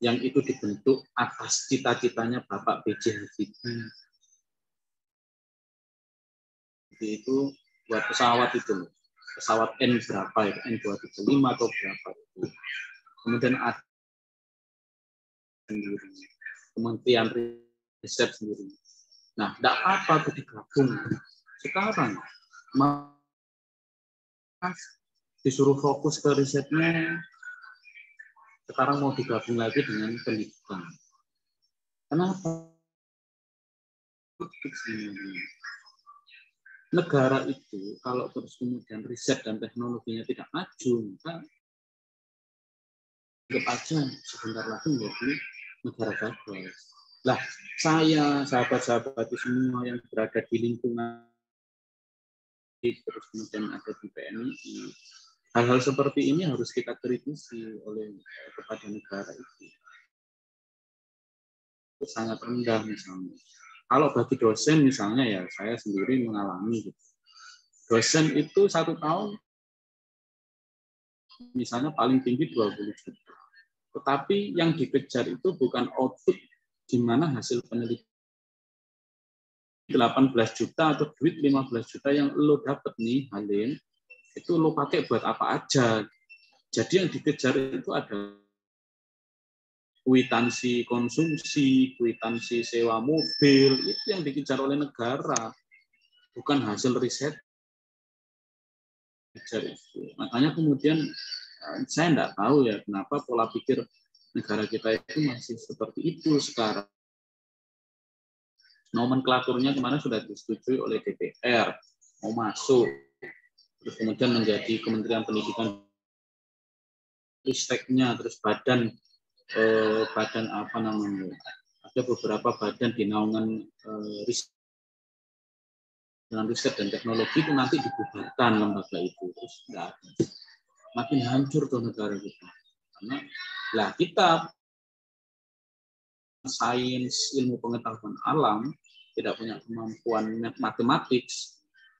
yang itu dibentuk atas cita-citanya Bapak B.J. Habibie. Itu buat pesawat itu, pesawat N berapa itu, N235 atau berapa itu. Kemudian ada sendiri, Kementerian Riset sendiri. Nah, tidak apa itu digabung. Sekarang Mas disuruh fokus ke risetnya, sekarang mau digabung lagi dengan pendidikan. Kenapa? Negara itu kalau terus kemudian riset dan teknologinya tidak maju, maka anggap aja sebentar lagi menjadi negara gagal. Lah, saya, sahabat-sahabat semua yang berada di lingkungan, terus kemudian ada di PMI, hal-hal seperti ini harus kita kritisi oleh kepada negara itu. Itu sangat rendah misalnya. Kalau bagi dosen misalnya ya, saya sendiri mengalami gitu. Dosen itu 1 tahun misalnya paling tinggi 20 juta. Tetapi yang dikejar itu bukan output di mana hasil penelitian 18 juta atau duit 15 juta yang lo dapat nih, Halim, itu lo pakai buat apa aja. Jadi yang dikejar itu ada kwitansi konsumsi, kwitansi sewa mobil, itu yang dikejar oleh negara, bukan hasil riset. Makanya kemudian saya tidak tahu ya kenapa pola pikir negara kita itu masih seperti itu sekarang. Nomenklaturnya kemarin sudah disetujui oleh DPR, mau masuk, terus kemudian menjadi Kementerian Pendidikan, Risteknya, terus badan apa namanya, ada beberapa badan di naungan riset dan teknologi itu nanti dibubarkan lembaga itu, terus nggak ada. Makin hancur tuh negara kita. Karena lah kita sains, ilmu pengetahuan alam, tidak punya kemampuan matematik,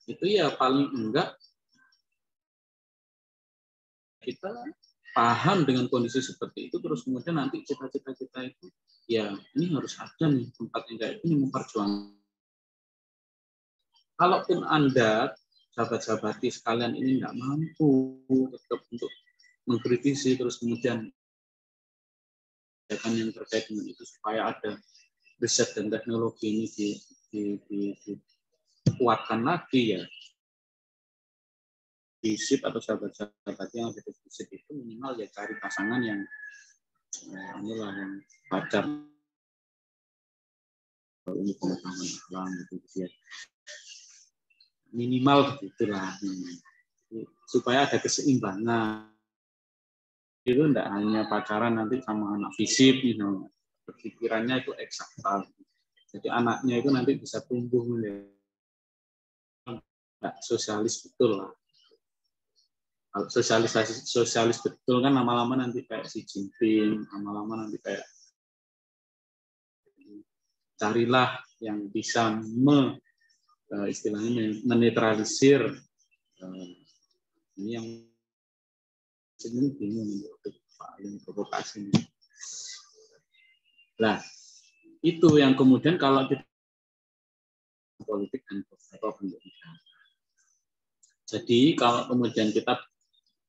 itu ya paling enggak kita paham dengan kondisi seperti itu, terus kemudian nanti cita-cita kita itu, ya ini harus ada nih tempat yang kayak ini memperjuangkan. Kalaupun Anda, sahabat-sahabati sekalian ini nggak mampu tetap untuk mengkritisi, terus kemudian yang terkait dengan itu supaya ada riset dan teknologi ini dikuatkan lagi ya. Di SIP atau sahabat-sahabat yang ada di SIP itu minimal ya cari pasangan yang inilah yang pacar ini pengetahuan alam gitu ya. Minimal begitulah supaya ada keseimbangan. Itu tidak hanya pacaran nanti sama anak FISIP, misalnya berpikirannya itu eksakta. Jadi anaknya itu nanti bisa tumbuh menjadi sosialis betul lah. Kalau sosialis betul kan lama-lama nanti kayak Xi Jinping, lama-lama nanti kayak carilah yang bisa istilahnya menetralisir ini yang ini bingung yang provokasi ini. Nah, itu yang kemudian kalau kita politik dan beberapa bentuk negara. Jadi kalau kemudian kita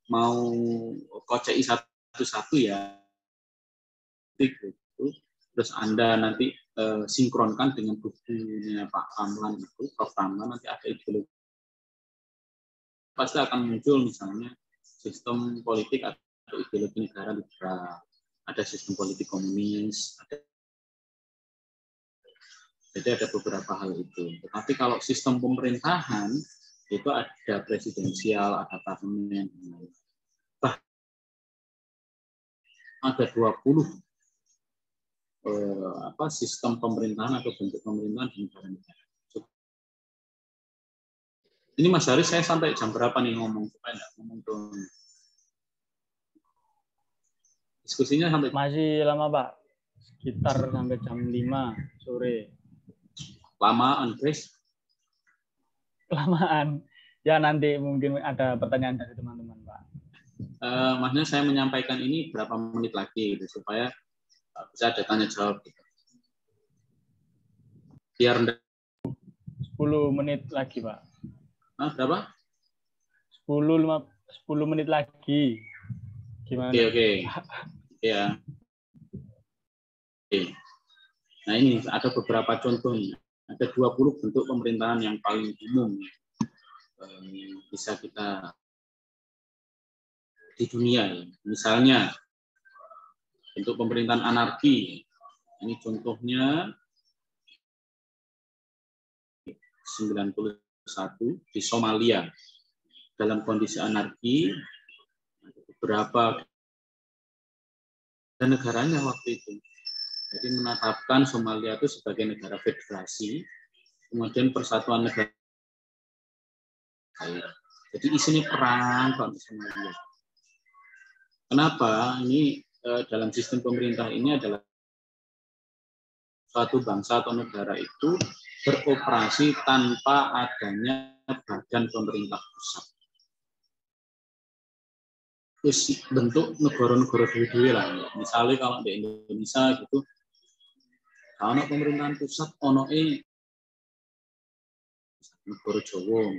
mau kocei satu-satu ya, itu, terus Anda nanti sinkronkan dengan bukunya Pak Ramlan itu, Prof. Ramlan, nanti ada ideologi. Pasti akan muncul misalnya sistem politik atau ideologi negara liberal, ada sistem politik komunis, jadi ada beberapa hal itu. Tetapi kalau sistem pemerintahan itu ada presidensial, ada parlemen, ada 20 sistem pemerintahan atau bentuk pemerintahan di negara-negara. Ini Mas Haris, saya sampai jam berapa nih ngomong supaya enggak ngomong dong. Diskusinya sampai masih lama Pak, sekitar sampai jam 5 sore. Lamaan, Chris. Kelamaan. Ya nanti mungkin ada pertanyaan dari teman-teman Pak. Maksudnya saya menyampaikan ini berapa menit lagi gitu, supaya Bisa ada tanya jawab. Biar 10 menit lagi, Pak. berapa? 10 menit lagi. Gimana? Oke. Ya. Oke. Nah, ini ada beberapa contohnya. Ada 20 bentuk pemerintahan yang paling umum bisa kita di dunia. Misalnya bentuk pemerintahan anarki. Ini contohnya 91 di Somalia. Dalam kondisi anarki, ada beberapa dan negaranya waktu itu. Jadi menetapkan Somalia itu sebagai negara federasi, kemudian persatuan negara. Jadi isinya perang kalau Somalia. Kenapa? Ini dalam sistem pemerintah ini adalah suatu bangsa atau negara itu beroperasi tanpa adanya badan pemerintah pusat. Terus bentuk negara-negara dewe lah. Misalnya kalau di Indonesia gitu, kalau pemerintahan pusat ono negara Jawa,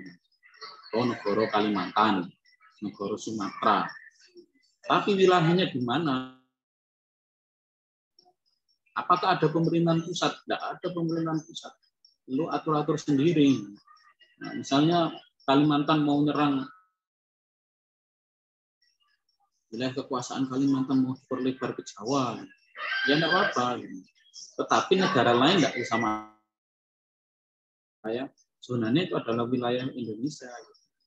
negara Kalimantan, negara Sumatera. Tapi wilayahnya di mana? Apakah ada pemerintahan pusat? Tidak ada pemerintahan pusat. Lu atur-atur sendiri. Nah, misalnya Kalimantan mau nyerang wilayah kekuasaan Kalimantan mau diperlebar ke Jawa, ya tidak apa-apa. Tetapi negara lain tidak bisa saya. Sebenarnya itu adalah wilayah Indonesia.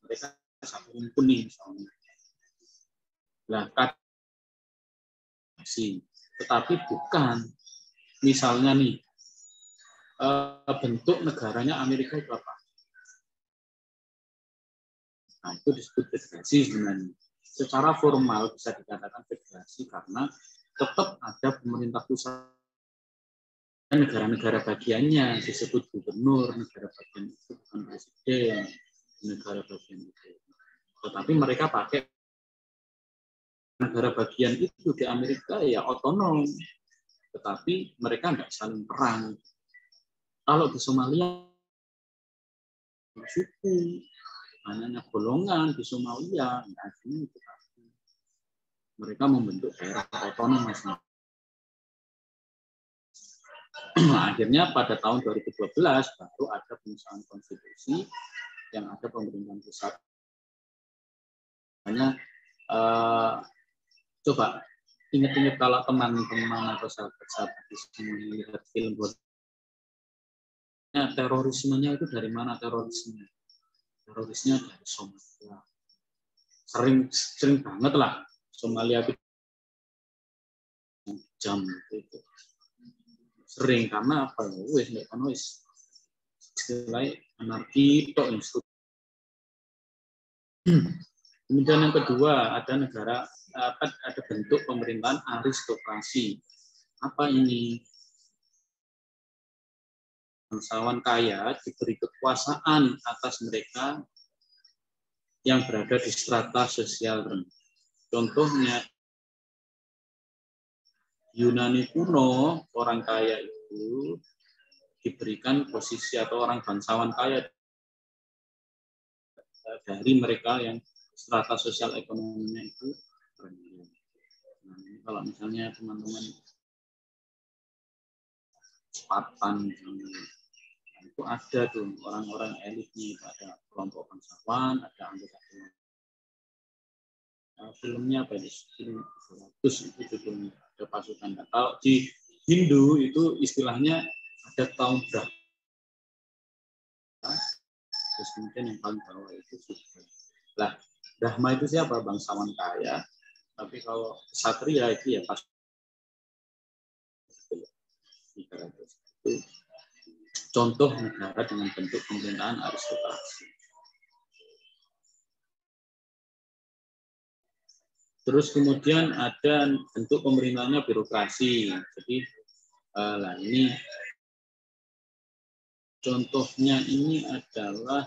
Mereka satu kuning misalnya. Nah, tetapi bukan. Misalnya nih, bentuk negaranya Amerika itu apa? Nah, itu disebut federasi sebenarnya. Secara formal bisa dikatakan federasi karena tetap ada pemerintah pusat. Negara-negara bagiannya disebut gubernur, negara bagian itu bukan presiden, negara bagian itu. Tetapi mereka pakai negara bagian itu di Amerika ya otonom, tetapi mereka nggak saling perang. Kalau di Somalia suku, hanya golongan di Somalia, mereka membentuk daerah otonom masing-masing. Akhirnya pada tahun 2012 baru ada pengesahan konstitusi yang ada pemerintahan pusat. Hanya coba ingat-ingat kalau teman-teman atau sahabat-sahabat di sini melihat film terorismenya itu dari mana terorismenya? Terorisnya dari Somalia. Sering banget lah Somalia itu jam itu. Sering karena apa? Wes nggak kan wes istilah anarki tok institusi. Kemudian yang kedua ada ada bentuk pemerintahan aristokrasi. Apa ini? Bangsawan kaya diberi kekuasaan atas mereka yang berada di strata sosial rendah. Contohnya Yunani kuno, orang kaya itu diberikan posisi atau orang bangsawan kaya dari mereka yang strata sosial ekonominya itu rendah. Nah, kalau misalnya teman-teman Spartan itu ada tuh orang-orang elitnya, ada kelompok bangsawan, ada anggota filmnya apa ini? Film 200 itu judulnya, ada pasukan. Kalau di Hindu itu istilahnya ada kaum Brahma. Terus kemudian yang paling bawah itu Sudra. Lah, Brahma itu siapa? Bangsawan kaya. Tapi kalau Satria itu ya pas itu contoh negara dengan bentuk pemerintahan aristokrasi. Terus kemudian ada bentuk pemerintahannya birokrasi. Jadi ini contohnya ini adalah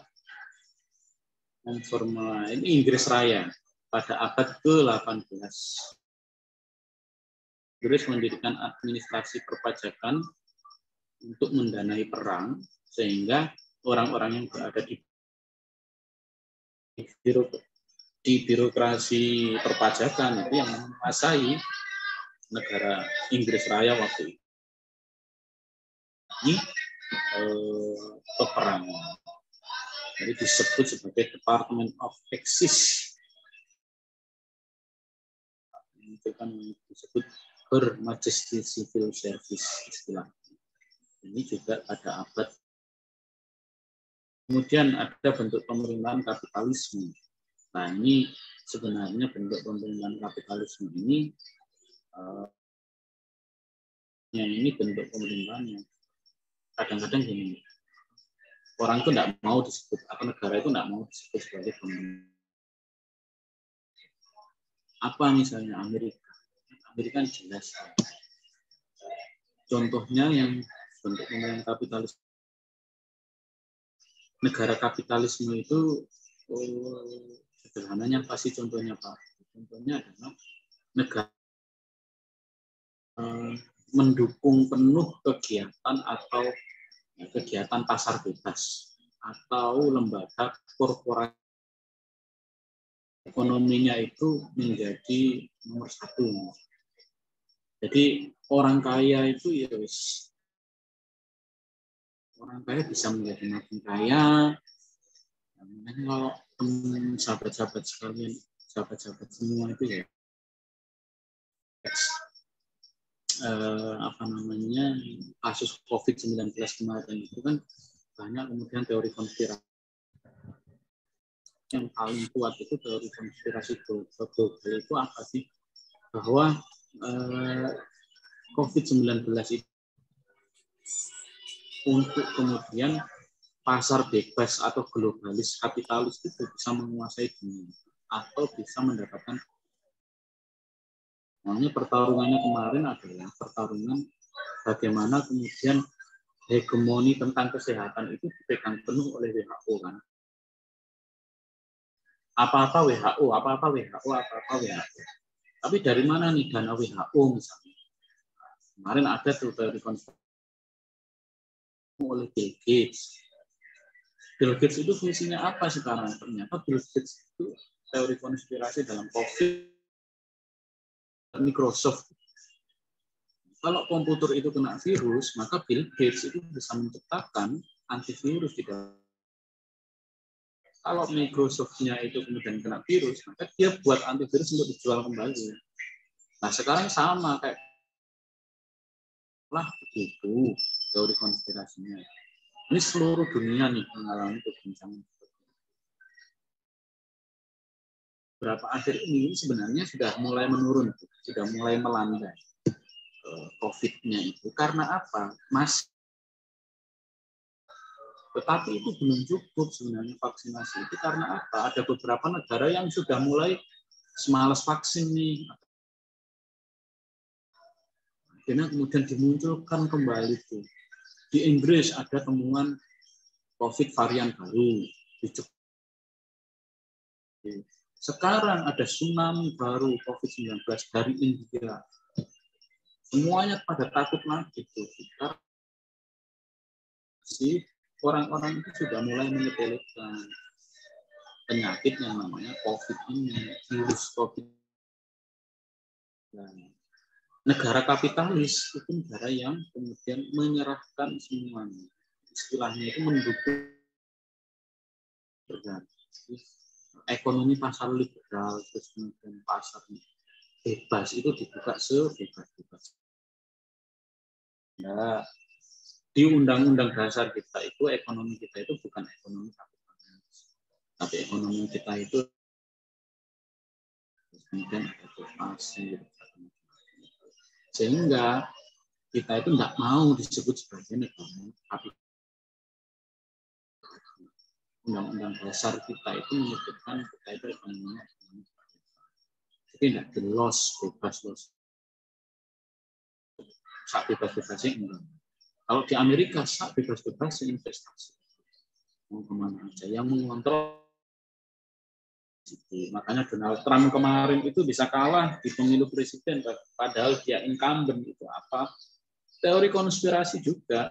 ini Inggris Raya pada abad ke-18. Inggris mendirikan administrasi perpajakan untuk mendanai perang, sehingga orang-orang yang berada di birokrasi perpajakan itu yang menguasai negara Inggris Raya waktu ini peperangan. Jadi disebut sebagai Department of Excise. Itu kan disebut Her Majesty Civil Service istilah. Ini juga pada abad. Kemudian ada bentuk pemerintahan kapitalisme. Nah, ini sebenarnya bentuk pemerintahan kapitalisme ini bentuk pemerintahan yang kadang-kadang gini, orang itu tidak mau disebut, atau negara itu tidak mau disebut sebagai pemerintahan. Apa misalnya Amerika jelas. Contohnya yang bentuk pemerintahan kapitalisme. Negara kapitalisme itu sederhananya pasti contohnya Pak. Contohnya adalah negara mendukung penuh kegiatan atau kegiatan pasar bebas atau lembaga korporasi ekonominya itu menjadi nomor satu. Jadi orang kaya itu ya orang kaya bisa menjadi makin kaya. Makanya kalau sahabat-sahabat sekalian, sahabat-sahabat semua itu ya kasus COVID-19 kemarin itu kan banyak kemudian teori konspirasi. Yang paling kuat itu teori konspirasi global itu apa sih? Bahwa COVID-19 itu untuk kemudian pasar bebas atau globalis kapitalis itu bisa menguasai dunia atau bisa mendapatkan. Makanya pertarungannya kemarin adalah pertarungan bagaimana kemudian hegemoni tentang kesehatan itu dipegang penuh oleh WHO kan. Apa-apa WHO, apa-apa WHO, apa-apa WHO. Tapi dari mana nih dana WHO misalnya? Kemarin ada tuh teori konspirasi oleh Bill Gates. Bill Gates itu fungsinya apa sekarang? Ternyata Bill Gates itu teori konspirasi dalam COVID, Microsoft. Kalau komputer itu kena virus, maka Bill Gates itu bisa menciptakan antivirus di dalam. Kalau Microsoft-nya itu kemudian kena virus, maka dia buat antivirus untuk dijual kembali. Nah, sekarang sama kayak lah begitu teori konspirasinya. Ini seluruh dunia nih mengalami perbincangan. Berapa akhir ini sebenarnya sudah mulai menurun, sudah mulai melandai COVID-nya itu. Karena apa? Tetapi itu belum cukup sebenarnya vaksinasi itu. Karena apa? Ada beberapa negara yang sudah mulai semalas vaksin nih. Akhirnya kemudian dimunculkan kembali tuh. Di Inggris ada temuan COVID varian baru. Sekarang ada tsunami baru COVID-19 dari India. Semuanya pada takut lagi tuh. Orang-orang itu sudah mulai menyepelekan penyakit yang namanya COVID ini, virus COVID. Negara kapitalis itu negara yang kemudian menyerahkan semuanya. Istilahnya itu mendukung ekonomi pasar liberal, terus kemudian pasar bebas itu dibuka sebebas-bebas. Nah, di Undang-Undang Dasar kita itu ekonomi kita itu bukan ekonomi kapitalis, tapi ekonomi kita itu kemudian ada inflasi, sehingga kita itu tidak mau disebut sebagai negara kapitalis. Undang-Undang Dasar kita itu menyebutkan kita itu ekonominya jadi tidak jelas bebas sak bebas-bebasnya enggak. Kalau di Amerika sak bebas-bebasnya investasi mau kemana aja, yang mengontrol Makanya Donald Trump kemarin itu bisa kalah di pemilu presiden, padahal dia incumbent. Itu apa? Teori konspirasi juga.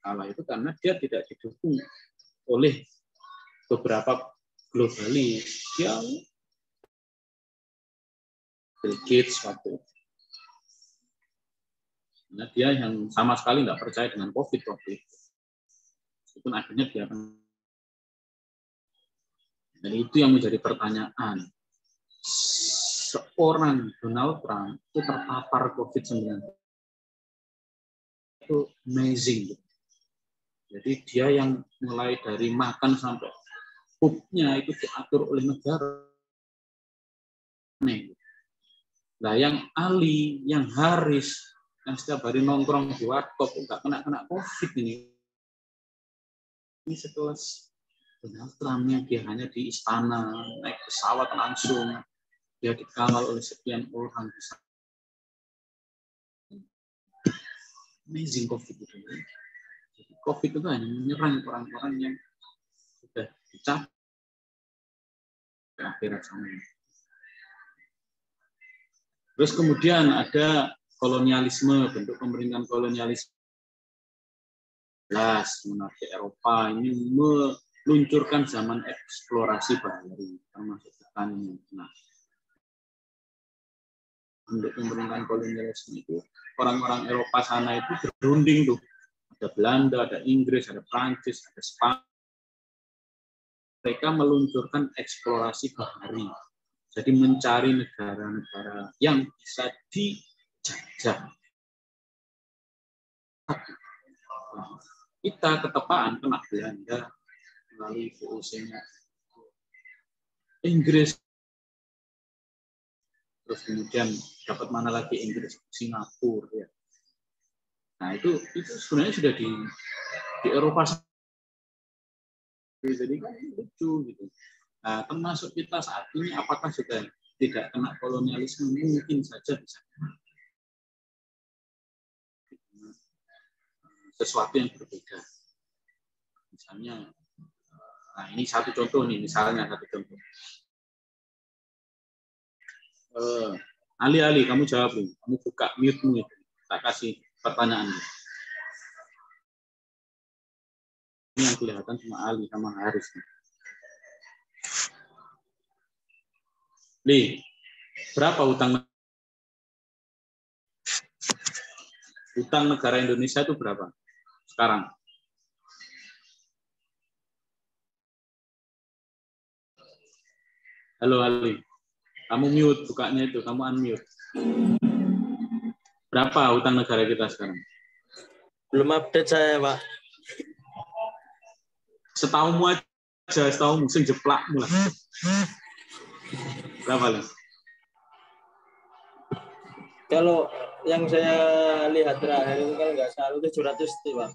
Kalah itu karena dia tidak didukung oleh beberapa globalis. Dia Bill Gates waktu itu. Nah, dia yang sama sekali nggak percaya dengan COVID waktu itu. Itu akhirnya dia. Dan itu yang menjadi pertanyaan. Seorang Donald Trump itu terpapar COVID-19. Itu amazing. Jadi dia yang mulai dari makan sampai pupnya itu diatur oleh negara. Nah, yang Ali, yang Haris, yang setiap hari nongkrong di warkop nggak kena COVID ini. Ini sekelas Donald Trump-nya, dia hanya di istana, naik pesawat langsung, dia dikawal oleh sekian orang. Amazing COVID itu. Jadi COVID itu hanya menyerang orang-orang yang sudah dicapai ke akhirat sana. Terus kemudian ada kolonialisme, bentuk pemerintahan kolonialisme. Monarki Eropa ini meluncurkan zaman eksplorasi baru, termasuk petani. Nah, bentuk pemerintahan kolonialisme itu orang-orang Eropa sana itu berunding tuh. Ada Belanda, ada Inggris, ada Prancis, ada Spanyol. Mereka meluncurkan eksplorasi bahari. Jadi mencari negara-negara yang bisa dijajah. Kita ketepaan kena Belanda melalui VOC-nya Inggris. Terus kemudian dapat mana lagi Inggris, Singapura ya. Nah itu sebenarnya sudah di Eropa. Jadi kan lucu gitu. Nah, termasuk kita saat ini apakah sudah tidak kena kolonialisme? Mungkin saja bisa. Sesuatu yang berbeda. Misalnya, nah ini satu contoh nih, misalnya satu contoh. Ali, kamu jawab nih. Kamu buka mute-mu itu. Tak kasih pertanyaan. Ini yang kelihatan cuma Ali sama Haris. Li, berapa utang negara Indonesia itu berapa sekarang? Halo Ali, kamu mute, bukanya itu, kamu unmute. Berapa utang negara kita sekarang? Belum update saya, Pak. Setahunmu aja, setahunmu, sing jeplakmu lah. Berapa, Li? Kalau yang saya lihat terakhir itu kalau nggak salah 700 T, Pak.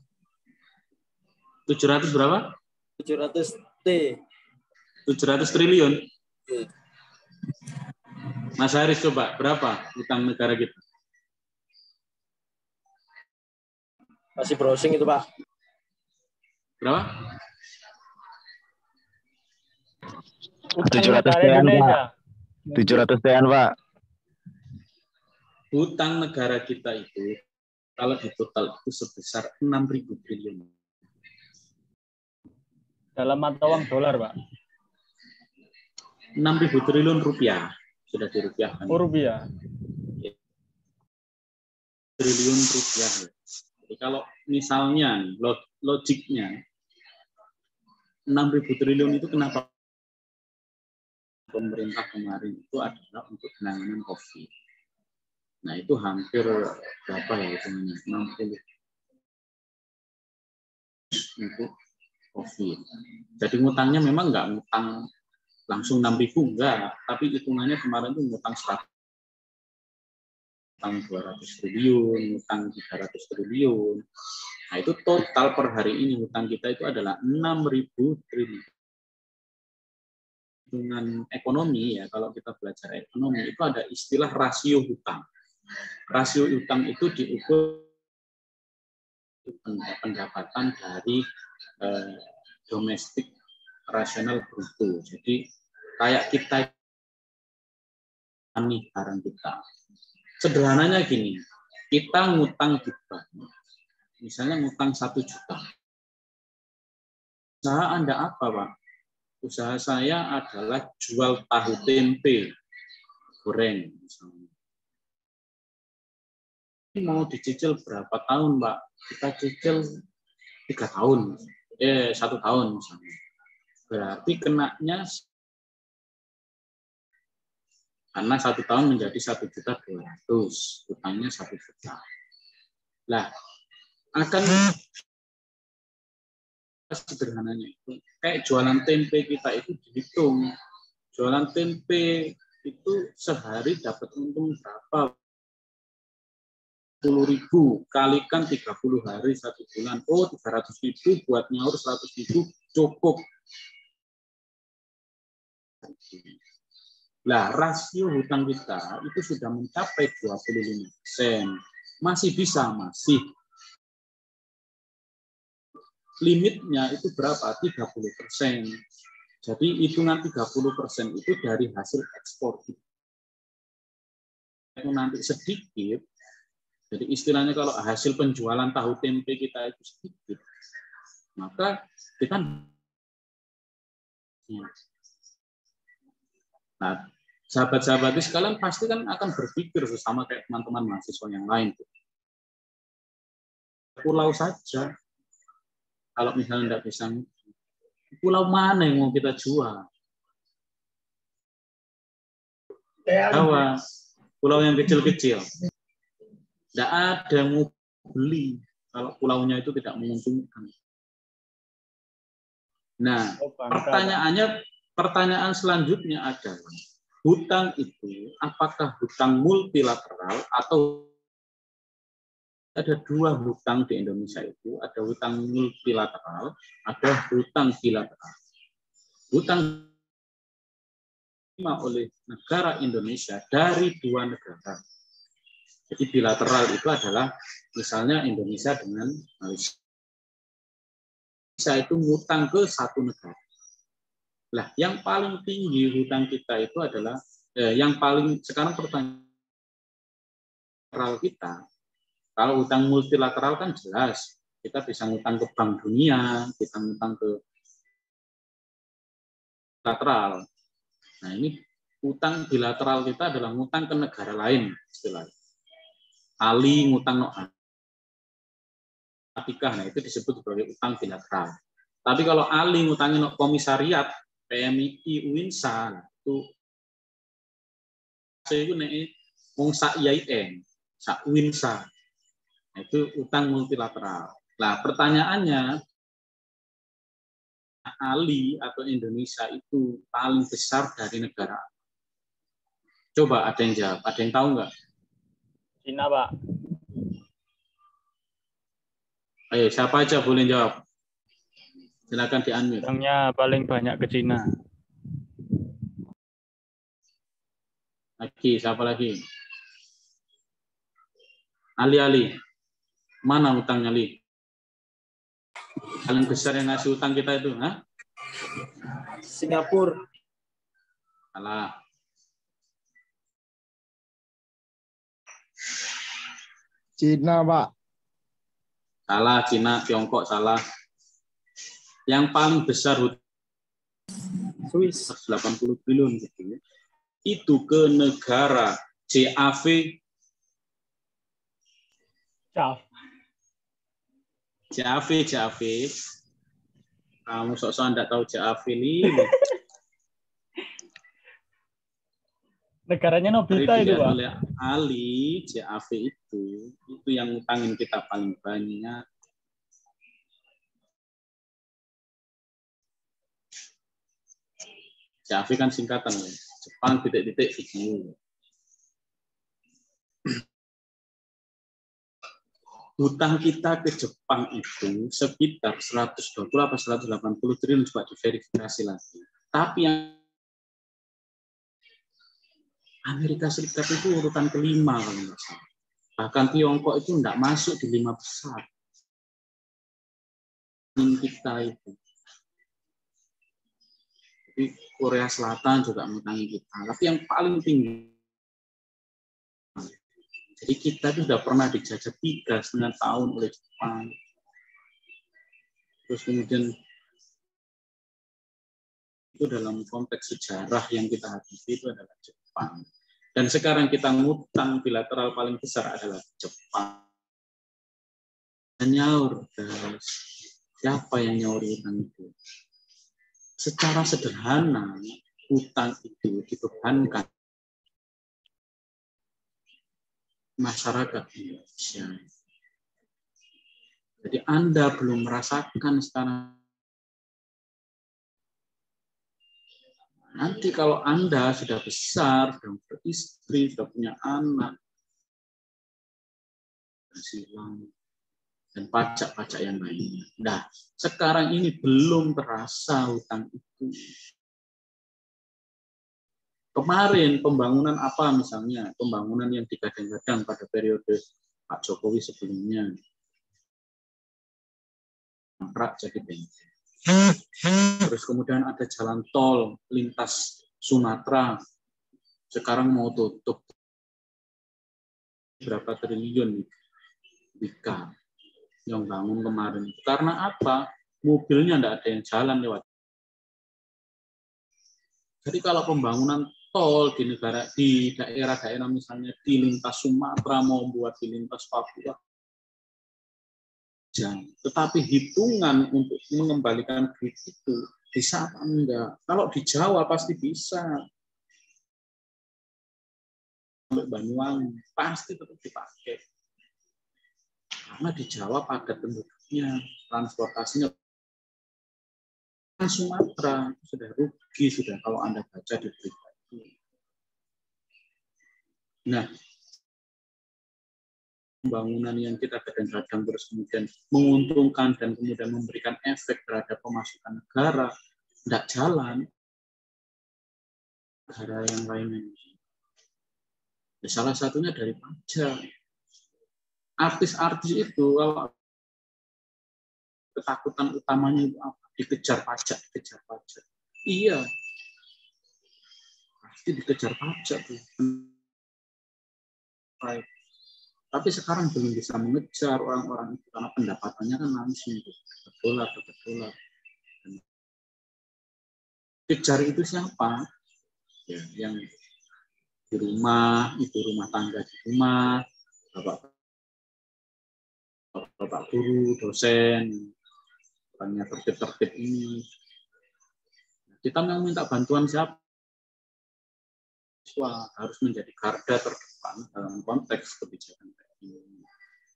700 berapa? 700 T. 700 triliun. Mas Haris coba, berapa utang negara kita? Masih browsing itu, Pak. Utang Berapa? negara Indonesia. 700 T-an, Pak. Utang negara kita itu kalau di total itu sebesar 6.000 triliun. Dalam mata uang dolar, Pak. 6.000 triliun rupiah sudah dirupiahkan. Oh, rupiah. Triliun rupiah. Jadi kalau misalnya logiknya 6.000 triliun itu kenapa pemerintah kemarin itu adalah untuk penanganan COVID. Nah itu hampir berapa ya hitungannya? 60 untuk COVID. Jadi ngutangnya memang nggak ngutang langsung 6.000 enggak, tapi hitungannya kemarin itu ngutang 100, ngutang 200 triliun, ngutang 300 triliun. Nah itu total per hari ini ngutang kita itu adalah 6.000 triliun. Hitungan ekonomi ya, kalau kita belajar ekonomi itu ada istilah rasio hutang. Rasio utang itu diukur pendapatan dari domestik rasional bruto. Jadi kayak kita nih barang kita. Sederhananya gini, kita ngutang di bank, misalnya ngutang 1 juta. Usaha Anda apa, Pak? Usaha saya adalah jual tahu tempe goreng, misalnya. Mau dicicil berapa tahun, Pak? Kita cicil 3 tahun, 1 tahun misalnya. Berarti kenanya karena 1 tahun menjadi 1.200.000, utangnya 1 juta. Lah, akan sederhananya itu kayak jualan tempe kita itu dihitung. Jualan tempe itu sehari dapat untung berapa? 10.000 kalikan 30 hari 1 bulan. Oh, 300.000 buat nyaur 100.000 cukup. Nah, rasio hutang kita itu sudah mencapai 25%. Masih bisa, masih. Limitnya itu berapa? 30%. Jadi hitungan 30% itu dari hasil ekspor. Itu nanti sedikit, jadi istilahnya kalau hasil penjualan tahu tempe kita itu sedikit, maka kita sahabat-sahabat sekalian pasti kan akan berpikir sama kayak teman-teman mahasiswa yang lain. Pulau saja, kalau misalnya tidak bisa, pulau mana yang mau kita jual? Jawa, pulau yang kecil-kecil. Tidak ada yang mau beli kalau pulaunya itu tidak menguntungkan. Nah, pertanyaan selanjutnya adalah hutang itu apakah hutang multilateral atau ada 2 hutang di Indonesia itu, ada hutang multilateral, ada hutang bilateral. Hutang oleh negara Indonesia dari 2 negara. Jadi bilateral itu adalah misalnya Indonesia dengan Malaysia. Malaysia itu ngutang ke 1 negara. Lah, yang paling tinggi hutang kita itu adalah yang paling sekarang pertanyaan kita. Kalau hutang multilateral kan jelas kita bisa ngutang ke Bank Dunia, kita ngutang ke bilateral. Nah, ini hutang bilateral kita adalah ngutang ke negara lain istilahnya. Ali ngutang no Atikah, nah itu disebut sebagai utang bilateral. Tapi kalau Ali ngutangin no komisariat PMI UINSA, itu nek wong sak IAIN, sak UINSA. Nah, itu utang multilateral. Nah, pertanyaannya Ali atau Indonesia itu paling besar dari negara? Coba ada yang jawab, ada yang tahu nggak? Cina, Pak. Ayo, siapa aja boleh jawab. Silakan di-unmute. Hutangnya paling banyak ke Cina. Lagi, siapa lagi? Ali. Mana utangnya, Ali? Paling besar yang ngasih utang kita itu, ha? Singapura. Salah. Cina, Pak. Salah, Cina, Tiongkok, salah. Yang paling besar Swiss. 180 triliun gitu. Itu ke negara JAV. JAV. Kamu sok-sok enggak tahu JAV ini. Negaranya Nobita itu, Pak. Oleh Ali, JAV itu yang ngutangin kita paling banyak. JAV kan singkatan, ya. Jepang titik-titik video. Hutang kita ke Jepang itu sekitar 120 atau 180 triliun, coba diverifikasi lagi. Tapi yang Amerika Serikat itu urutan kelima kalau nggak salah. Bahkan Tiongkok itu nggak masuk di 5 besar. Kita itu. Jadi Korea Selatan juga mengutangi kita. Tapi yang paling tinggi, jadi kita itu sudah pernah dijajah 3,5 tahun oleh Jepang. Terus kemudian itu dalam konteks sejarah yang kita hadapi itu adalah Jepang. Dan sekarang kita ngutang bilateral paling besar adalah Jepang. Nyaur, guys. Siapa yang nyaur utang itu? Secara sederhana, utang itu dibebankan masyarakat Indonesia. Jadi Anda belum merasakan sekarang. Nanti kalau Anda sudah besar, sudah beristri, sudah punya anak, silang, dan pajak-pajak yang lainnya. Nah, sekarang ini belum terasa hutang itu. Kemarin pembangunan apa misalnya? Pembangunan yang digadang-gadang pada periode Pak Jokowi sebelumnya. Mangkrak jadi bengkel. Terus kemudian ada jalan tol lintas Sumatera. Sekarang mau tutup. Berapa triliun Wika yang bangun kemarin. Karena apa? Mobilnya tidak ada yang jalan lewat. Jadi kalau pembangunan tol di daerah-daerah misalnya di lintas Sumatera mau buat di lintas Papua, tetapi hitungan untuk mengembalikan duit itu bisa apa enggak? Kalau di Jawa pasti bisa. Sampai Banyuwangi pasti tetap dipakai. Karena di Jawa padat penduduknya, transportasinya. Sumatera sudah rugi sudah kalau Anda baca di berita itu. Nah, pembangunan yang kita kadang-kadang terus kemudian menguntungkan dan kemudian memberikan efek terhadap pemasukan negara tidak jalan, negara yang lainnya. Ya, salah satunya dari pajak. Artis-artis itu kalau ketakutan utamanya itu apa? Dikejar pajak, dikejar pajak. Iya, pasti dikejar pajak tuh. Baik. Tapi sekarang belum bisa mengejar orang-orang itu karena pendapatannya kan langsung dapat dolar. Kejar itu siapa? Ya, yang di rumah, itu rumah tangga di rumah, bapak guru, dosen, orangnya tertib ini. Kita mau minta bantuan siapa? Harus menjadi garda terdepan dalam konteks kebijakan ini,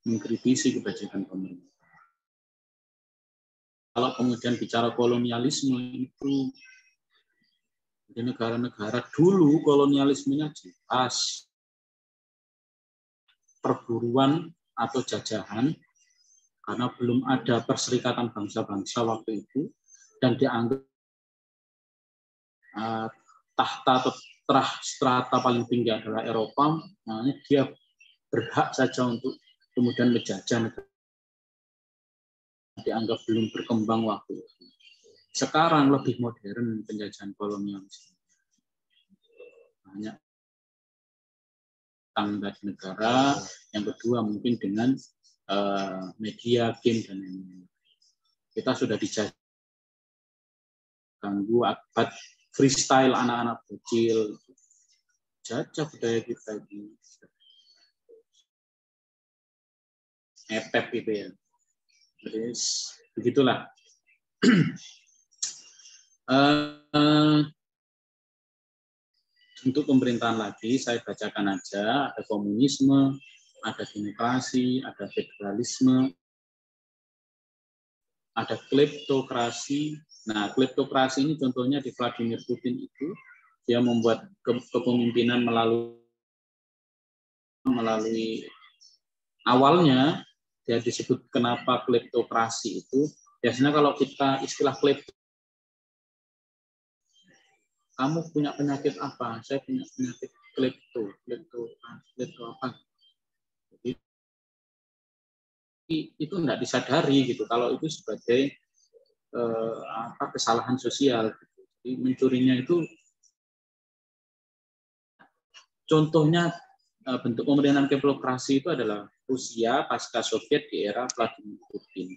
mengkritisi kebijakan pemerintah. Kalau kemudian bicara kolonialisme itu di negara-negara dulu kolonialismenya jelas perburuan atau jajahan karena belum ada perserikatan bangsa-bangsa waktu itu dan dianggap tahta atau strata paling tinggi adalah Eropa, makanya dia berhak saja untuk kemudian menjajah negara dianggap belum berkembang waktu itu. Sekarang lebih modern penjajahan kolonial. Banyak tangga di negara, yang kedua mungkin dengan media, game, dan lain-lain. Kita sudah dijajah ganggu akibat freestyle anak-anak kecil, jajah budaya kita ini. Epep itu ya. Jadi begitulah. Untuk pemerintahan lagi, saya bacakan aja. Ada komunisme, ada demokrasi, ada federalisme, ada kleptokrasi. Nah, kleptokrasi ini contohnya di Vladimir Putin itu, dia membuat kepemimpinan melalui awalnya, dia disebut kenapa kleptokrasi itu. Biasanya kalau kita istilah klepto, kamu punya penyakit apa? Saya punya penyakit klepto apa? Jadi, itu tidak disadari gitu. Kalau itu sebagai kesalahan sosial. Gitu. Jadi mencurinya itu contohnya bentuk pemerintahan kleptokrasi itu adalah Rusia pasca Soviet di era Vladimir Putin.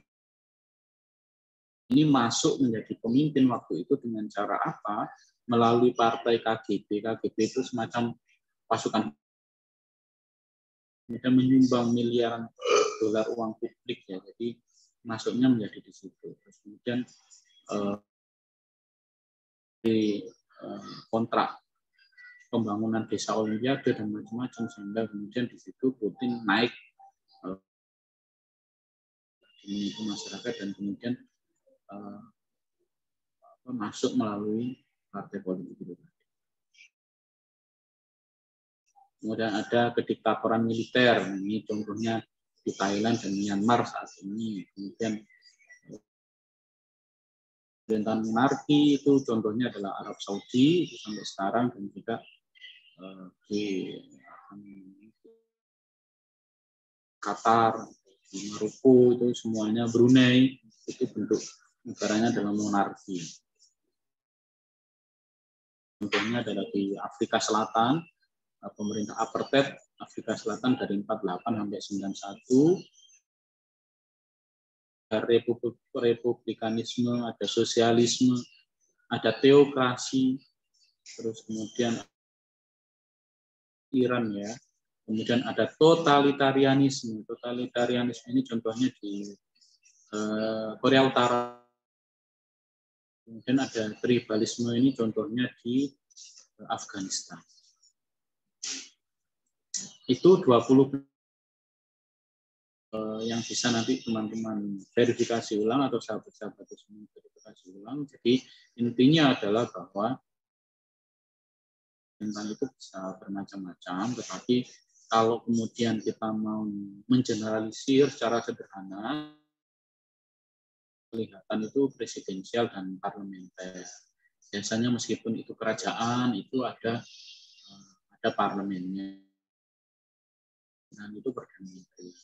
Ini masuk menjadi pemimpin waktu itu dengan cara apa? Melalui partai KGB. KGB itu semacam pasukan kemudian menyumbang miliaran dolar uang publik ya. Jadi masuknya menjadi di situ. Terus kemudian di kontrak pembangunan desa Olimpiade dan macam-macam sehingga kemudian di situ Putin naik di masyarakat dan kemudian masuk melalui partai politik itu. Kemudian ada kediktatoran militer, ini contohnya di Thailand dan Myanmar saat ini. Kemudian pemerintahan monarki itu contohnya adalah Arab Saudi itu sampai sekarang dan juga di Qatar, di Maroko itu semuanya, Brunei itu bentuk negaranya adalah monarki. Contohnya adalah di Afrika Selatan, pemerintah apartheid Afrika Selatan dari 48 sampai 91. Ada republikanisme, ada sosialisme, ada teokrasi, terus kemudian Iran ya. Kemudian ada totalitarianisme. Totalitarianisme ini contohnya di Korea Utara. Kemudian ada tribalisme ini contohnya di Afghanistan. Itu 20 yang bisa nanti teman-teman verifikasi ulang atau sahabat-sahabat semua verifikasi ulang. Jadi intinya adalah bahwa tentang itu bisa bermacam-macam, tetapi kalau kemudian kita mau mengeneralisir secara sederhana, kelihatan itu presidensial dan parlementer. Biasanya meskipun itu kerajaan, itu ada parlemennya. Dan itu perdana menteri.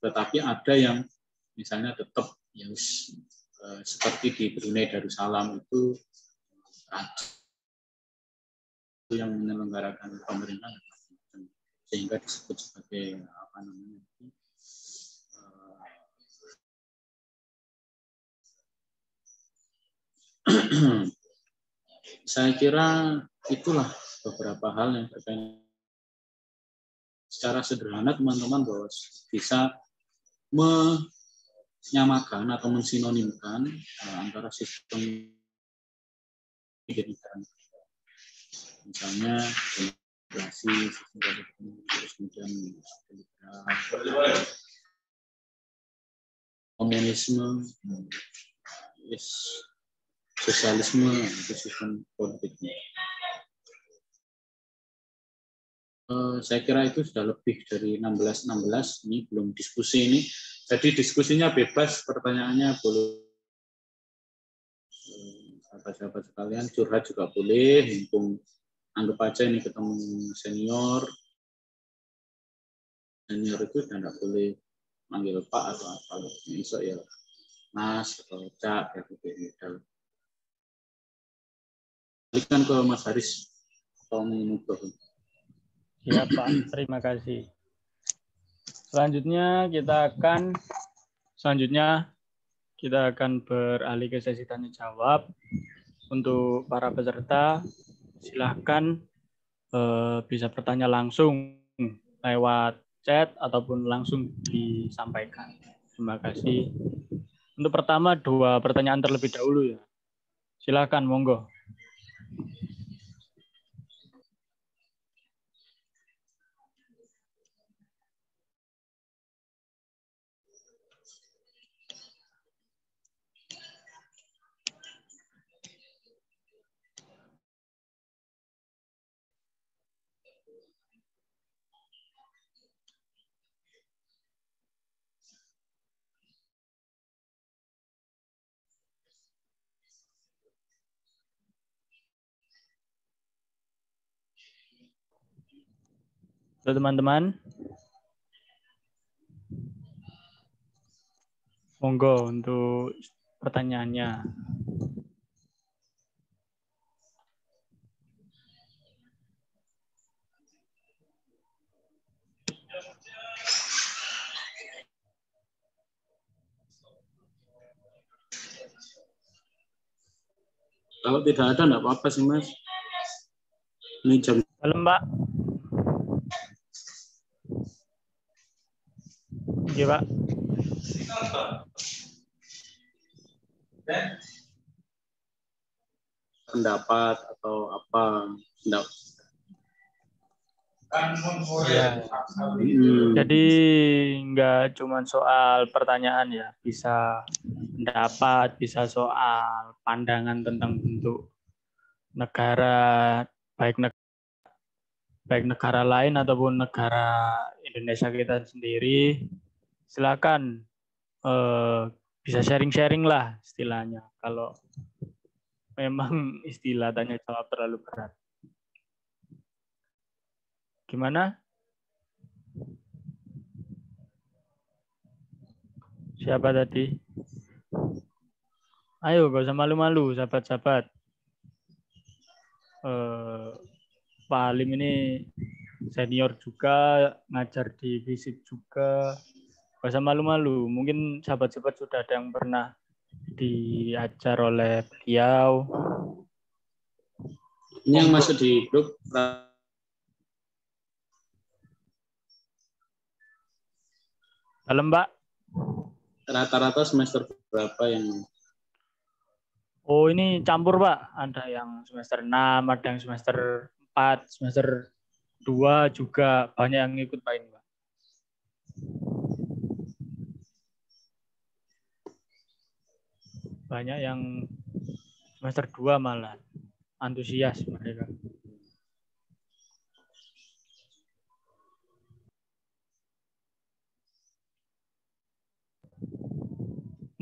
Tetapi ada yang misalnya tetap yang seperti di Brunei Darussalam itu yang menyelenggarakan pemerintahan sehingga disebut sebagai apa namanya saya kira itulah beberapa hal yang terkait secara sederhana teman-teman bahwa bisa menyamakan atau mensinonimkan antara sistem negara, misalnya demokrasi, terus kemudian komunisme, sosialisme, itu sistem politiknya. Saya kira itu sudah lebih dari 16, ini belum diskusi ini. Jadi diskusinya bebas, pertanyaannya boleh sahabat-sahabat sekalian, curhat juga boleh, mumpung anggap aja ini ketemu senior. Senior itu sudah tidak boleh manggil Pak atau apa. Besok ya Mas atau Cak, kayak gitu. Berikan ke Mas Haris atau menunggu. Ya Pak, terima kasih. Selanjutnya kita akan beralih ke sesi tanya jawab. Untuk para peserta, silahkan bisa bertanya langsung lewat chat ataupun langsung disampaikan. Terima kasih. Untuk pertama 2 pertanyaan terlebih dahulu ya. Silahkan, monggo. Halo teman-teman. Monggo untuk pertanyaannya. Kalau tidak ada, enggak apa-apa sih, Mas. Ini jam. Halo, Mbak. Iya, Pak. Pendapat atau apa? Ya. Jadi nggak cuma soal pertanyaan ya, bisa pendapat, bisa soal pandangan tentang bentuk negara, baik negara lain ataupun negara Indonesia kita sendiri. Silakan bisa sharing-sharing lah istilahnya. Kalau memang istilah tanya jawab terlalu berat. Gimana? Siapa tadi? Ayo, gak usah malu-malu, sahabat-sahabat. Pak Halim ini senior juga, ngajar di FISIP juga. Gak usah malu-malu. Mungkin sahabat-sahabat sudah ada yang pernah diajar oleh beliau. Ini yang masuk di grup. Halo, Mbak. Rata-rata semester berapa yang? Oh, ini campur, Pak. Ada yang semester 6, ada yang semester 4, semester 2 juga banyak yang ikut Pak ini, Pak. Banyak yang semester 2 malah antusias mereka.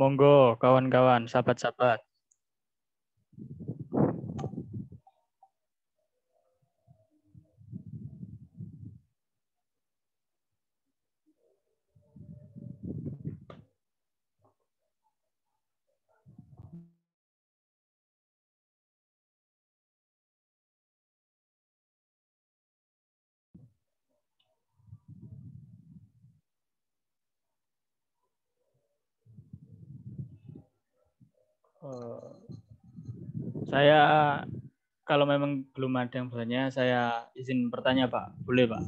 Monggo kawan-kawan, sahabat-sahabat. Saya kalau memang belum ada yang bertanya, saya izin bertanya, Pak. Boleh, Pak?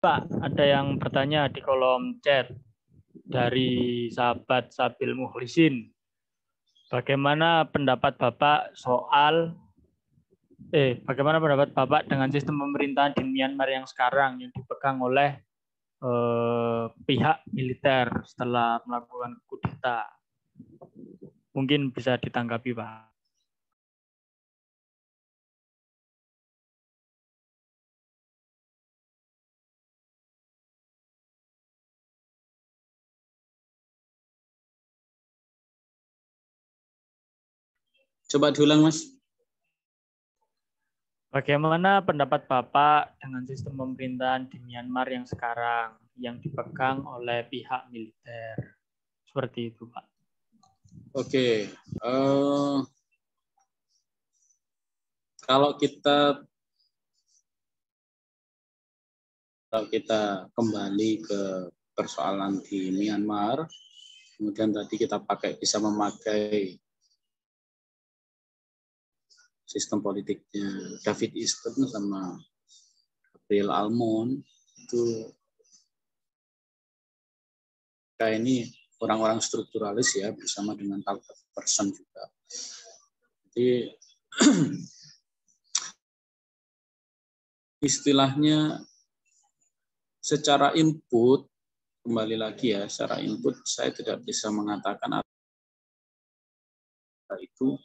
Pak, ada yang bertanya di kolom chat dari sahabat Sabil Mukhlisin. Bagaimana pendapat Bapak bagaimana pendapat Bapak dengan sistem pemerintahan di Myanmar yang sekarang yang dipegang oleh pihak militer setelah melakukan kudeta? Mungkin bisa ditanggapi, Pak. Coba diulang, Mas. Bagaimana pendapat Bapak dengan sistem pemerintahan di Myanmar yang sekarang yang dipegang oleh pihak militer? Seperti itu, Pak. Oke. Kalau kita kembali ke persoalan di Myanmar, kemudian tadi kita bisa memakai sistem politiknya David Easton sama Gabriel Almond, itu ini orang-orang strukturalis ya, bersama dengan Talcott Person juga. Jadi istilahnya secara input kembali lagi ya, secara input saya tidak bisa mengatakan itu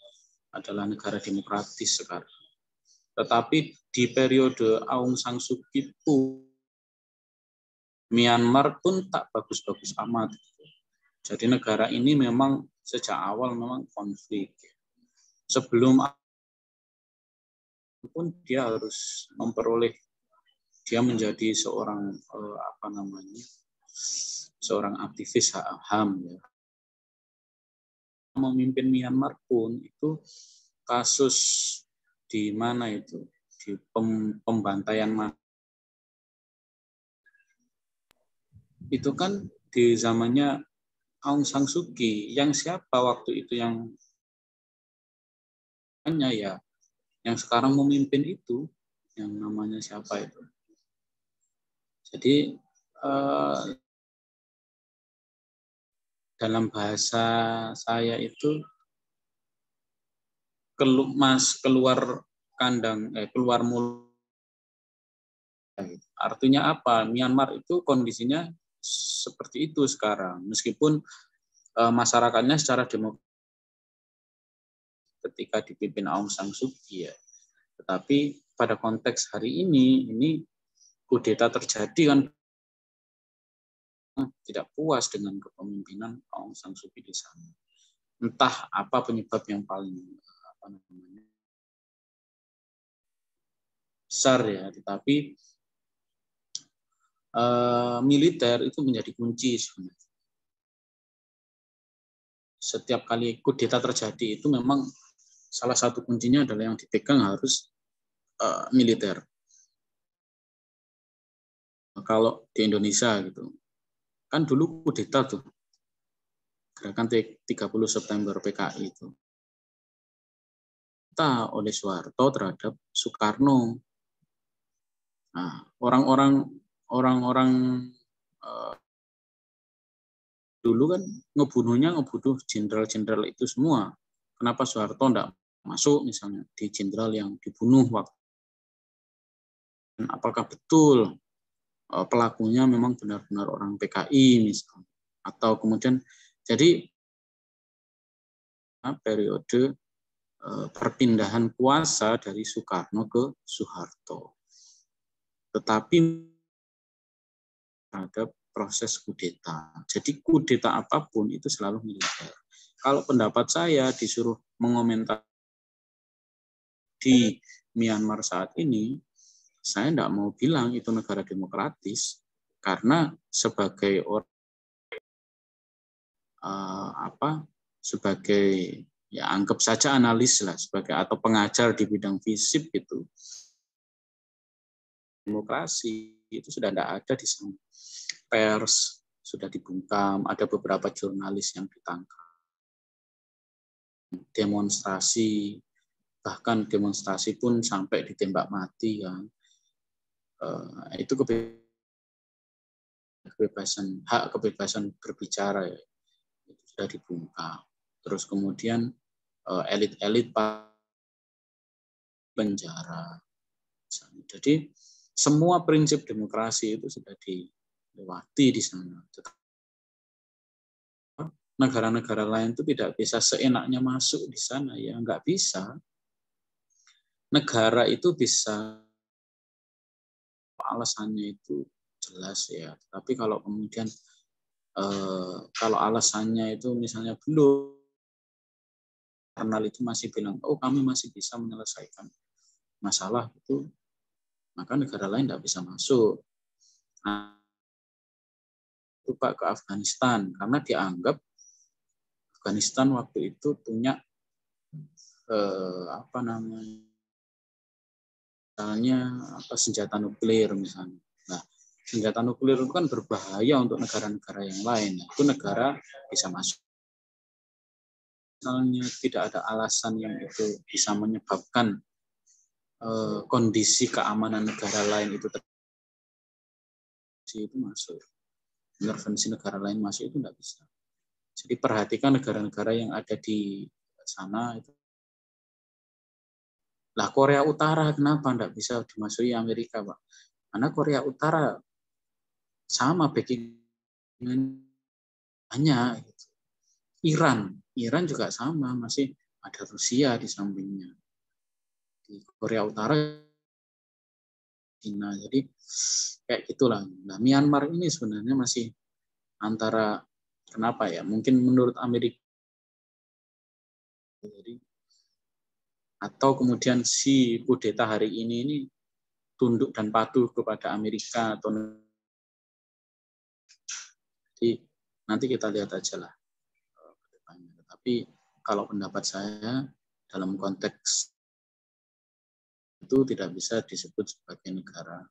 adalah negara demokratis sekarang. Tetapi di periode Aung San Suu Kyi pun Myanmar pun tak bagus-bagus amat. Jadi negara ini memang sejak awal memang konflik. Sebelum pun dia harus memperoleh, dia menjadi seorang seorang aktivis HAM ya. Memimpin Myanmar pun itu kasus di mana itu, di pembantaian itu kan di zamannya Aung San Suu Kyi, yang siapa waktu itu yang hanya ya yang sekarang memimpin itu yang namanya siapa itu. Jadi dalam bahasa saya itu keluar kandang keluar mulut. Artinya apa? Myanmar itu kondisinya seperti itu sekarang, meskipun masyarakatnya secara demokratis ketika dipimpin Aung San Suu Kyi ya. Tetapi pada konteks hari ini kudeta terjadi kan, tidak puas dengan kepemimpinan Aung San Suu Kyi di sana. Entah apa penyebab yang paling besar ya, tetapi militer itu menjadi kunci sebenarnya. Setiap kali kudeta terjadi itu memang salah satu kuncinya adalah yang dipegang harus militer. Kalau di Indonesia gitu, kan dulu kudeta tuh, gerakan 30 September PKI itu, kita oleh Soeharto terhadap Soekarno. Nah, orang-orang dulu kan ngebunuh jenderal-jenderal itu semua. Kenapa Soeharto enggak masuk misalnya di jenderal yang dibunuh waktu? Apakah betul pelakunya memang benar-benar orang PKI misalnya? Atau kemudian jadi periode perpindahan kuasa dari Soekarno ke Soeharto. Tetapi terhadap proses kudeta. Jadi kudeta apapun itu selalu militer. Kalau pendapat saya disuruh mengomentari di Myanmar saat ini, saya tidak mau bilang itu negara demokratis, karena sebagai orang sebagai ya anggap saja analis lah, sebagai atau pengajar di bidang fisip itu, demokrasi itu sudah tidak ada di sana. Pers sudah dibungkam, ada beberapa jurnalis yang ditangkap, demonstrasi, bahkan demonstrasi pun sampai ditembak mati kan. Itu hak kebebasan berbicara ya, itu sudah dibungkam. Terus kemudian elit-elit penjara. Jadi semua prinsip demokrasi itu sudah dilewati di sana. Negara-negara lain itu tidak bisa seenaknya masuk di sana, ya nggak bisa. Negara itu bisa, alasannya itu jelas ya. Tapi kalau kemudian kalau alasannya itu misalnya belum, internal itu masih bilang, oh kami masih bisa menyelesaikan masalah itu, maka negara lain tidak bisa masuk. Nah, itu Pak ke Afghanistan, karena dianggap Afghanistan waktu itu punya senjata nuklir misalnya. Nah, senjata nuklir itu kan berbahaya untuk negara-negara yang lain. Itu negara bisa masuk. Misalnya tidak ada alasan yang itu bisa menyebabkan kondisi keamanan negara lain itu masuk. Intervensi negara lain masuk itu tidak bisa. Jadi perhatikan negara-negara yang ada di sana itu. Lah Korea Utara kenapa tidak bisa dimasuki Amerika, Pak? Karena Korea Utara sama backing banyak. Iran juga sama, masih ada Rusia di sampingnya. Di Korea Utara, China. Jadi kayak gitulah. Nah, Myanmar ini sebenarnya masih antara kenapa ya? Mungkin menurut Amerika. Jadi, atau kemudian si kudeta hari ini tunduk dan patuh kepada Amerika atau jadi nanti kita lihat aja lah ke depannya. Tapi kalau pendapat saya dalam konteks itu tidak bisa disebut sebagai negara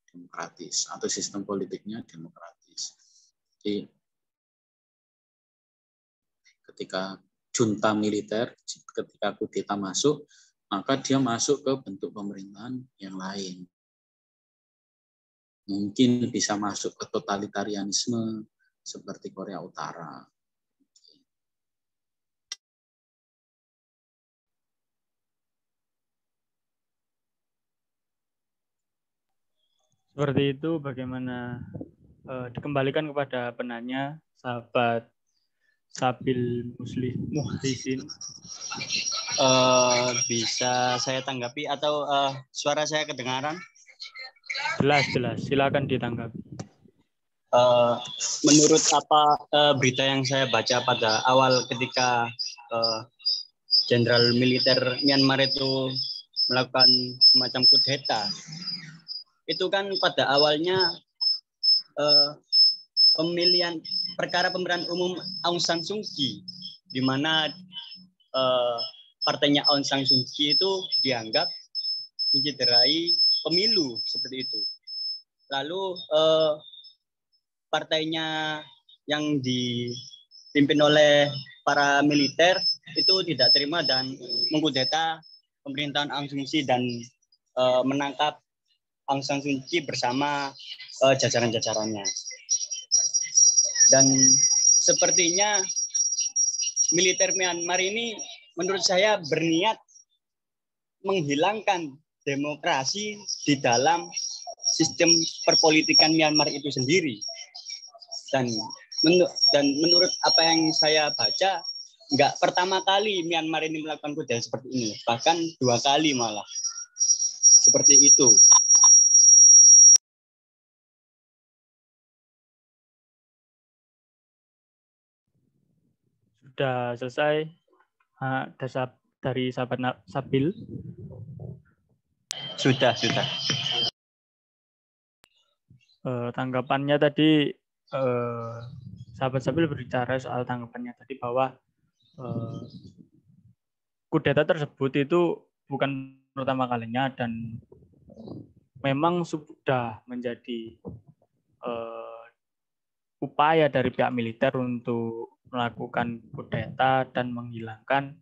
demokratis atau sistem politiknya demokratis. Jadi ketika junta militer, ketika kudeta masuk, maka dia masuk ke bentuk pemerintahan yang lain. Mungkin bisa masuk ke totalitarianisme seperti Korea Utara. Seperti itu, bagaimana dikembalikan kepada penanya, sahabat Sabil Muhrisin. Bisa saya tanggapi atau suara saya kedengaran? Jelas. Silakan ditanggapi. Menurut apa berita yang saya baca pada awal ketika jenderal militer Myanmar itu melakukan semacam kudeta, itu kan pada awalnya perkara pemilihan umum Aung San Suu Kyi, di mana partainya Aung San Suu Kyi itu dianggap mencederai pemilu seperti itu. Lalu partainya yang dipimpin oleh para militer itu tidak terima dan mengkudeta pemerintahan Aung San Suu Kyi dan menangkap Aung San Suu Kyi bersama jajaran-jajarannya. Dan sepertinya militer Myanmar ini menurut saya berniat menghilangkan demokrasi di dalam sistem perpolitikan Myanmar itu sendiri. Dan menurut apa yang saya baca, nggak pertama kali Myanmar ini melakukan kudeta seperti ini, bahkan 2 kali malah. Seperti itu. Sudah selesai dari sahabat Sabil? Sudah. Tanggapannya tadi, sahabat Sabil berbicara soal tanggapannya tadi bahwa kudeta tersebut itu bukan pertama kalinya dan memang sudah menjadi upaya dari pihak militer untuk melakukan kudeta dan menghilangkan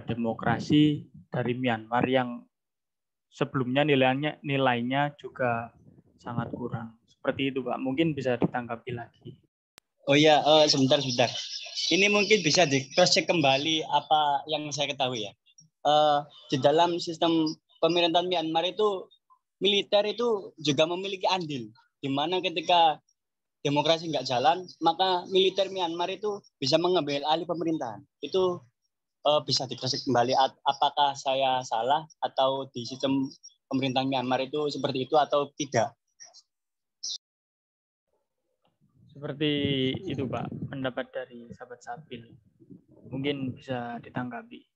demokrasi dari Myanmar yang sebelumnya nilainya juga sangat kurang. Seperti itu, Pak. Mungkin bisa ditanggapi lagi. Oh iya, sebentar. Ini mungkin bisa di cross check kembali apa yang saya ketahui ya. Di dalam sistem pemerintahan Myanmar itu militer itu juga memiliki andil, di mana ketika demokrasi nggak jalan, maka militer Myanmar itu bisa mengambil alih pemerintahan. Itu bisa dikasih kembali apakah saya salah atau di sistem pemerintahan Myanmar itu seperti itu atau tidak. Seperti itu, Pak, pendapat dari sahabat Sabil. Mungkin bisa ditanggapi.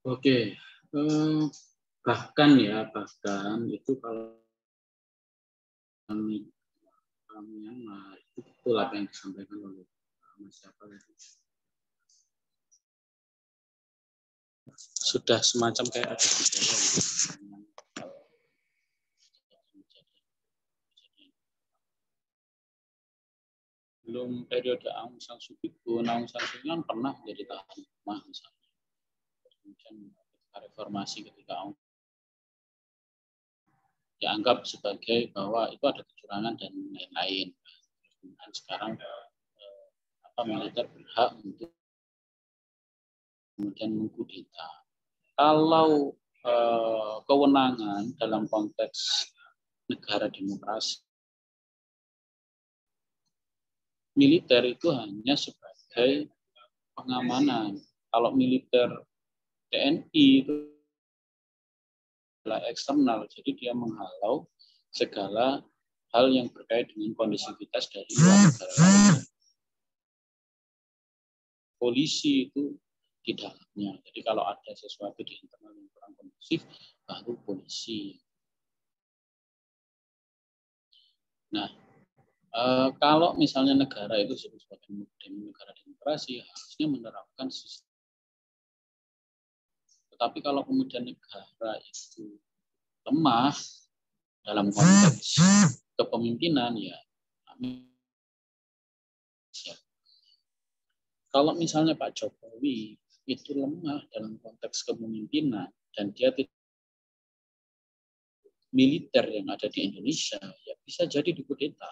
Oke, bahkan itu kalau kami Myanmar itu betul apa yang disampaikan oleh Mas Jafar itu. Sudah semacam kayak ada gejala gitu. Belum periode Aung San Suu Kyi pun, Aung San Suu Kyi kan pernah jadi tahanan rumah misalnya. Kemudian ketika reformasi ketika dianggap sebagai bahwa itu ada kecurangan dan lain-lain. Kemudian sekarang militer berhak untuk kemudian mengkudeta. Kalau kewenangan dalam konteks negara demokrasi, militer itu hanya sebagai pengamanan. Kalau militer TNI itu adalah eksternal, jadi dia menghalau segala hal yang berkait dengan kondisivitas dari luar negara lain. Polisi itu di dalamnya. Jadi kalau ada sesuatu di internal yang kurang kondusif, baru polisi. Nah, kalau misalnya negara itu sebagai negara demokrasi, harusnya menerapkan sistem. Tetapi kalau kemudian negara itu lemah dalam konteks kepemimpinan, ya. Kalau misalnya Pak Jokowi itu lemah dalam konteks kepemimpinan dan dia tidak militer yang ada di Indonesia, ya bisa jadi dikudeta.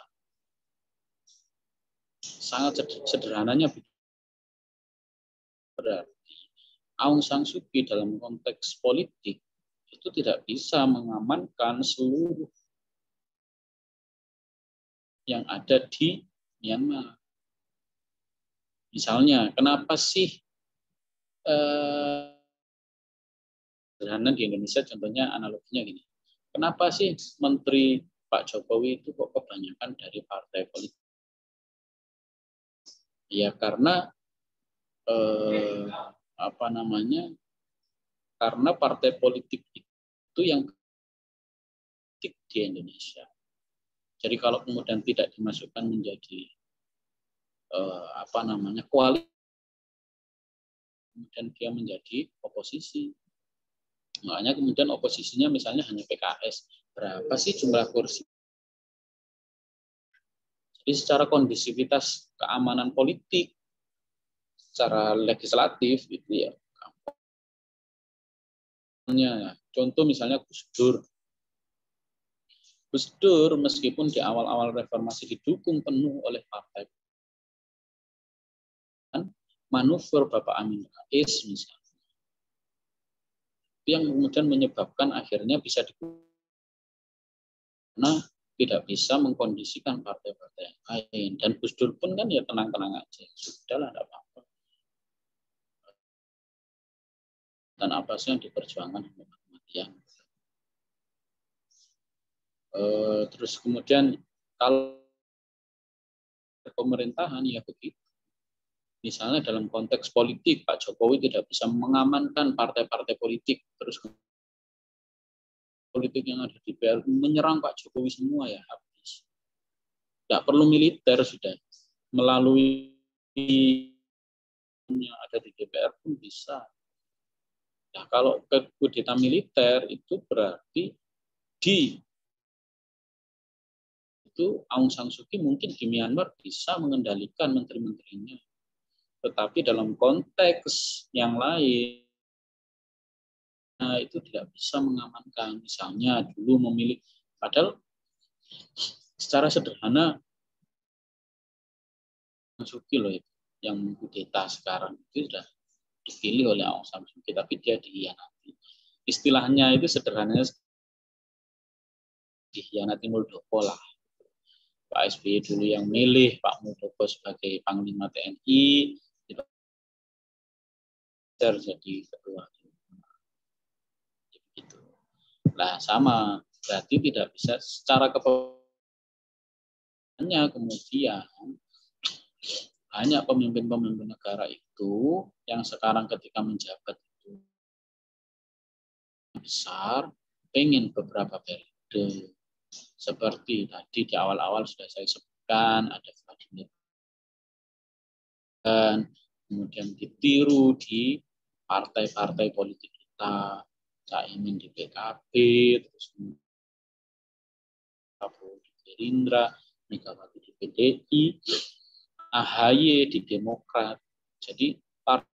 Sangat sederhananya berarti Aung San Suu Kyi dalam konteks politik itu tidak bisa mengamankan seluruh yang ada di Myanmar. Misalnya, kenapa sih sederhana di Indonesia, contohnya analoginya gini, kenapa sih Menteri Pak Jokowi itu kok kebanyakan dari partai politik? Ya karena karena partai politik itu yang di Indonesia. Jadi kalau kemudian tidak dimasukkan menjadi koalisi, kemudian dia menjadi oposisi. Makanya kemudian oposisinya misalnya hanya PKS. Berapa sih jumlah kursi? Jadi secara kondisivitas keamanan politik, secara legislatif itu ya. Contoh misalnya Gus Dur. Gus Dur meskipun di awal-awal reformasi didukung penuh oleh partai, manuver Bapak Amin Rais misalnya, yang kemudian menyebabkan akhirnya bisa karena tidak bisa mengkondisikan partai-partai yang lain. Dan Gus Dur pun kan ya tenang-tenang aja, sudahlah, tidak apa-apa. Dan apa sih yang diperjuangkan kematian. Terus kemudian kalau pemerintahan ya begitu. Misalnya dalam konteks politik, Pak Jokowi tidak bisa mengamankan partai-partai politik, terus politik yang ada di DPR menyerang Pak Jokowi semua ya habis. Tidak perlu militer, sudah melalui yang ada di DPR pun bisa. Nah, kalau kudeta militer itu berarti itu Aung San Suu Kyi mungkin di Myanmar bisa mengendalikan menteri-menterinya. Tetapi dalam konteks yang lain, itu tidak bisa mengamankan. Misalnya dulu memilih, padahal secara sederhana Aung San Suu Kyi loh itu, yang kudeta sekarang itu sudah dipilih oleh Aung San Suu Kyi, tapi dia dikhianati. Istilahnya itu sederhananya dikhianati Muldoko lah. Pak SBY dulu yang milih Pak Muldoko sebagai Panglima TNI, jadi ketua. Gitu. Nah, sama, berarti tidak bisa secara kepemimpinannya kemudian banyak pemimpin-pemimpin negara itu yang sekarang ketika menjabat itu besar, pengen beberapa periode. Seperti tadi di awal-awal sudah saya sebutkan, ada Vladimir, dan kemudian ditiru di partai-partai politik kita, Caimin di PKB, terus Prabowo di Gerindra, Megawati di PDI, AHY di Demokrat. Jadi partai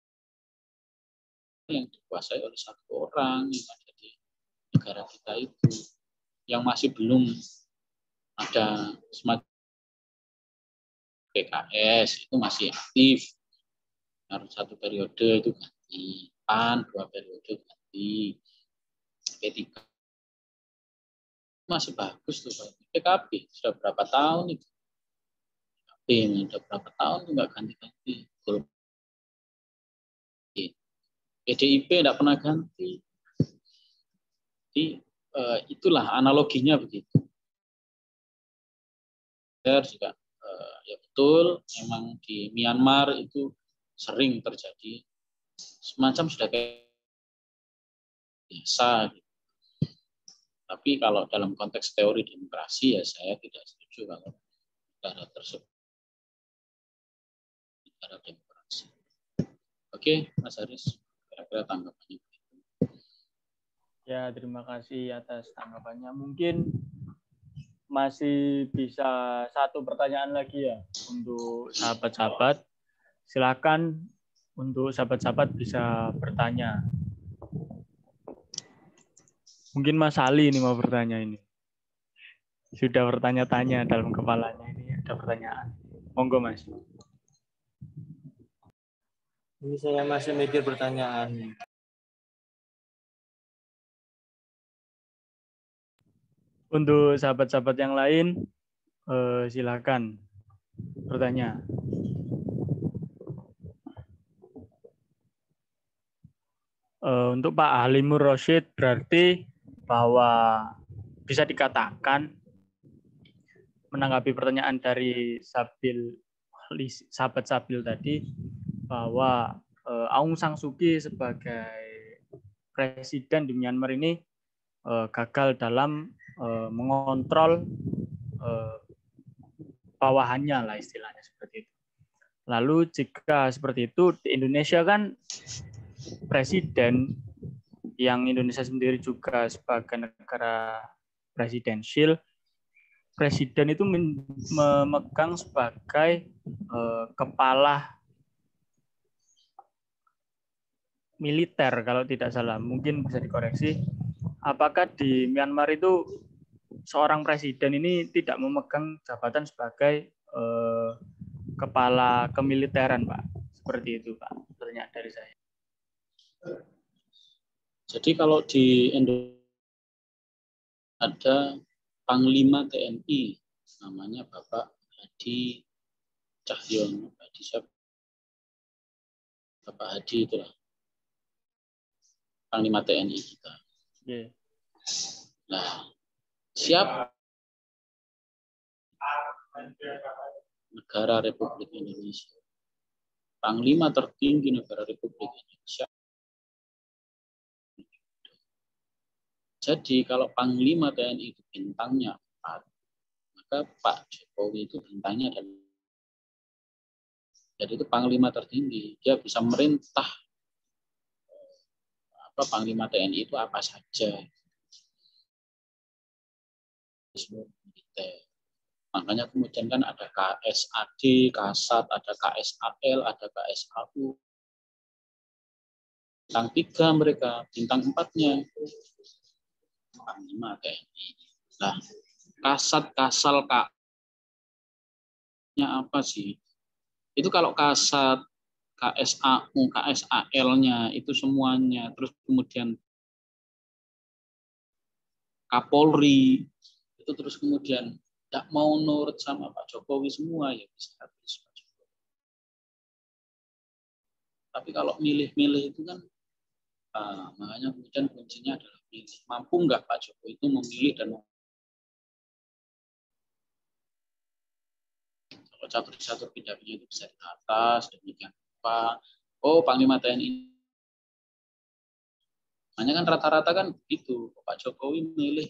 yang dikuasai oleh satu orang yang ada di negara kita itu, yang masih belum ada semacam PKS itu masih aktif, harus satu periode itu ganti. ganti, PAN 2 periode ganti, P3 masih bagus tuh Pak. PKB sudah berapa tahun itu? PKB sudah berapa tahun tuh nggak ganti-ganti. PDIP tidak pernah ganti. Jadi itulah analoginya begitu. Juga ya betul, memang di Myanmar itu sering terjadi semacam sudah kayak biasa. Gitu. Tapi kalau dalam konteks teori demokrasi ya saya tidak setuju kalau negara tersebut negara demokrasi. Oke, Mas Haris, kira-kira tanggapannya. Ya, terima kasih atas tanggapannya. Mungkin masih bisa satu pertanyaan lagi ya untuk sahabat-sahabat. Silakan untuk sahabat-sahabat bisa bertanya. Mungkin Mas Ali ini mau bertanya ini. Sudah bertanya-tanya dalam kepalanya ini ada pertanyaan. Monggo Mas. Ini saya masih mikir pertanyaan. Untuk sahabat-sahabat yang lain, silakan bertanya. Untuk Pak Halimur Rosyid berarti bahwa bisa dikatakan menanggapi pertanyaan dari sahabat Sabil tadi bahwa Aung San Suu Kyi sebagai presiden di Myanmar ini gagal dalam mengontrol bawahannya lah istilahnya seperti itu. Lalu jika seperti itu di Indonesia kan presiden yang Indonesia sendiri juga sebagai negara presidensial, presiden itu memegang sebagai kepala militer kalau tidak salah, mungkin bisa dikoreksi. Apakah di Myanmar itu seorang presiden ini tidak memegang jabatan sebagai kepala kemiliteran, Pak? Seperti itu, Pak. Pertanyaan dari saya. Jadi kalau di Indonesia ada Panglima TNI, namanya Bapak Hadi Cahyono. Bapak Hadi itulah Panglima TNI kita. Yeah. Nah, siap negara Republik Indonesia. Panglima tertinggi negara Republik Indonesia. Jadi kalau Panglima TNI itu bintangnya 4, maka Pak Jokowi itu bintangnya adalah, jadi itu Panglima tertinggi. Dia bisa merintah Panglima TNI itu apa saja. Makanya kemudian kan ada KSAD, Kasat, ada KSAL, ada KSAU. Bintang 3 mereka, bintang 4-nya Panglima TNI. Nah, Kasat, Kasal, K-nya apa sih? Itu kalau Kasat, KSAU, KSAL-nya itu semuanya. Terus kemudian Kapolri, itu terus kemudian tidak mau nurut sama Pak Jokowi semua, ya bisa habis Pak Jokowi. Tapi kalau milih-milih itu kan, makanya kemudian kuncinya adalah milih. Mampu nggak Pak Jokowi itu memilih dan kalau catur-catur pidatonya itu bisa di atas, demikian apa. Oh, Panglima TNI. Makanya kan rata-rata kan begitu. Pak Jokowi milih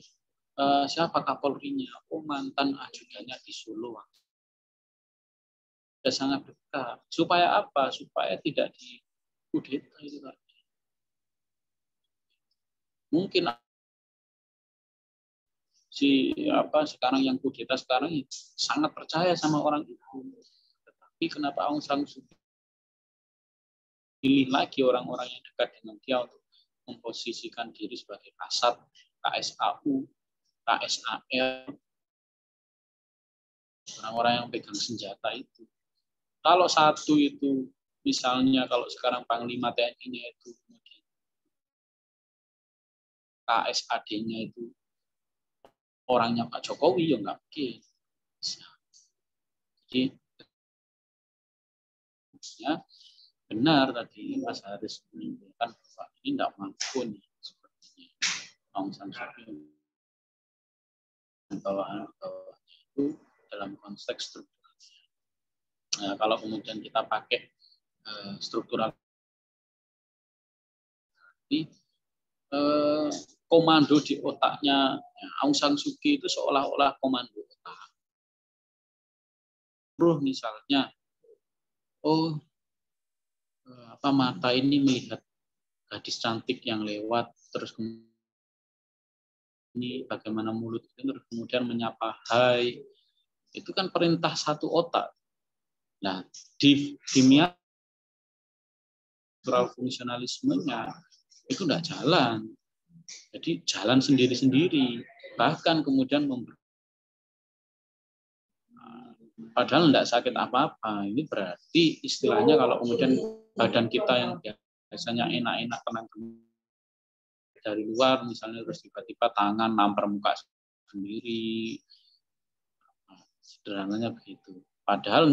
siapa Kapolrinya? Oh, mantan ajudannya di Solo. Sudah sangat dekat. Supaya apa? Supaya tidak dikudeta itu tadi. Mungkin sekarang yang kudeta sekarang sangat percaya sama orang itu. Tetapi kenapa Aung San Suu Kyi pilih lagi orang-orang yang dekat dengan dia untuk memposisikan diri sebagai Kasat, KSAU, KSAL, orang-orang yang pegang senjata itu. Kalau satu itu misalnya kalau sekarang Panglima TNI-nya itu KSAD-nya itu orangnya Pak Jokowi, ya nggak mungkin. Jadi ya, benar tadi Mas Haris menunjukkan bahwa ini tidak mampu nih sepertinya Aung San Suu Kyi bawahan itu dalam konteks struktural. Nah, kalau kemudian kita pakai struktural, komando di otaknya Aung San Suu Kyi itu seolah-olah komando otak. Misalnya, mata ini melihat gadis cantik yang lewat, terus ini bagaimana mulut itu, terus kemudian menyapa hai, itu kan perintah satu otak. Nah, di struktural fungsionalismenya itu tidak jalan. Jadi jalan sendiri-sendiri, bahkan kemudian padahal tidak sakit apa-apa. Ini berarti istilahnya kalau kemudian badan kita yang biasanya enak-enak tenang dari luar, misalnya terus tiba-tiba tangan nampar muka sendiri, sederhananya begitu. Padahal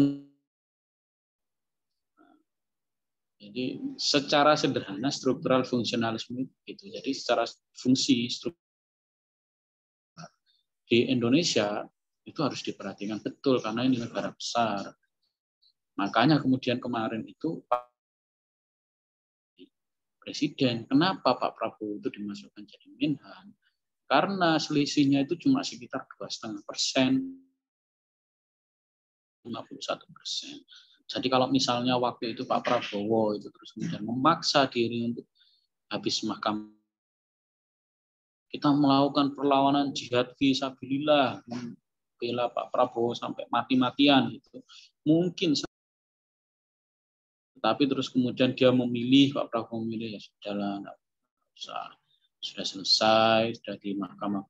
jadi secara sederhana struktural fungsionalisme itu. Jadi secara fungsi di Indonesia itu harus diperhatikan betul karena ini negara besar. Makanya kemudian kemarin itu Pak Presiden, kenapa Pak Prabowo itu dimasukkan jadi Menhan? Karena selisihnya itu cuma sekitar 2,5%, 51%. Jadi kalau misalnya waktu itu Pak Prabowo itu terus kemudian memaksa diri untuk habis mahkamah, kita melakukan perlawanan jihad fisabilillah, membela Pak Prabowo sampai mati-matian itu mungkin, tapi terus kemudian dia memilih, Pak Prabowo memilih, ya sudahlah, nggak usah, sudah selesai, sudah di mahkamah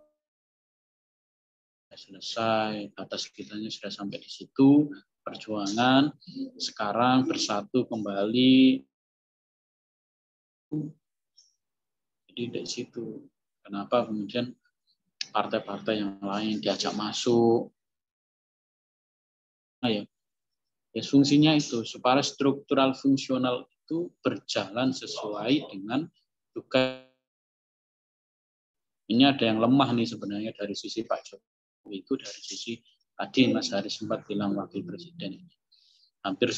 selesai, batas kitanya sudah sampai di situ, perjuangan sekarang bersatu kembali. Jadi dari situ kenapa kemudian partai-partai yang lain diajak masuk. Nah, ya fungsinya itu supaya struktural fungsional itu berjalan sesuai dengan tugas. Ini ada yang lemah nih sebenarnya dari sisi Pak Jokowi, itu dari sisi tadi Mas Haris sempat bilang wakil presiden ini hampir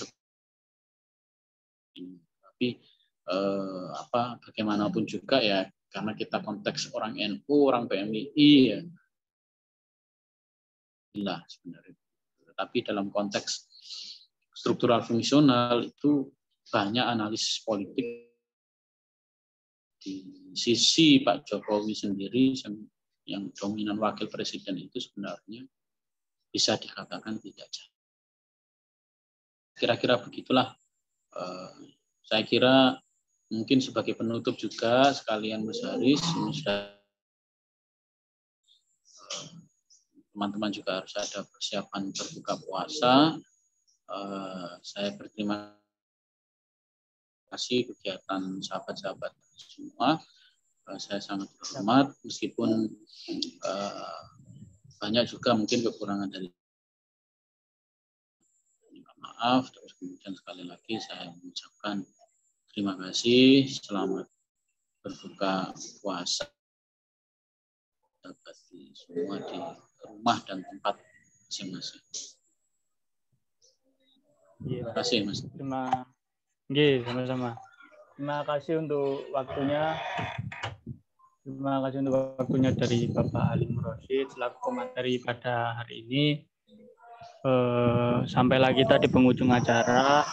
tapi bagaimanapun juga ya, karena kita konteks orang NU, orang PMII ya, lah sebenarnya. Tapi dalam konteks struktural fungsional itu banyak analisis politik di sisi Pak Jokowi sendiri yang dominan wakil presiden itu sebenarnya bisa dikatakan tidak jalan. Kira-kira begitulah. Saya kira mungkin sebagai penutup juga sekalian Mas Haris, teman-teman juga harus ada persiapan berbuka puasa. Saya berterima kasih kegiatan sahabat-sahabat semua. Saya sangat berhormat meskipun banyak juga mungkin kekurangan dari, maaf. Terus kemudian sekali lagi saya mengucapkan terima kasih, selamat berbuka puasa bagi semua di rumah dan tempat masing-masing. Terima kasih Mas. Sama-sama. Terima kasih untuk waktunya. Terima kasih untuk waktunya dari Bapak Halim Rosyid selaku komentari pada hari ini. Sampailah kita di penghujung acara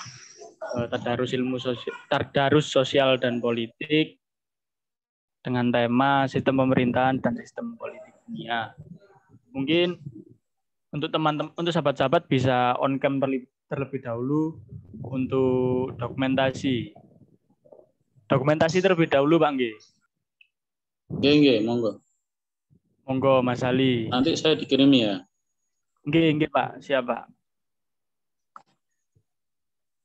Tadarus Sosial dan Politik dengan tema Sistem Pemerintahan dan Sistem Politik Dunia. Mungkin untuk teman-teman, untuk sahabat-sahabat bisa on cam terlebih dahulu untuk dokumentasi terlebih dahulu, Pak Nggih. Nggih, monggo. Monggo Mas Ali. Nanti saya dikirimi ya. Nggih, Pak. Siap, Pak.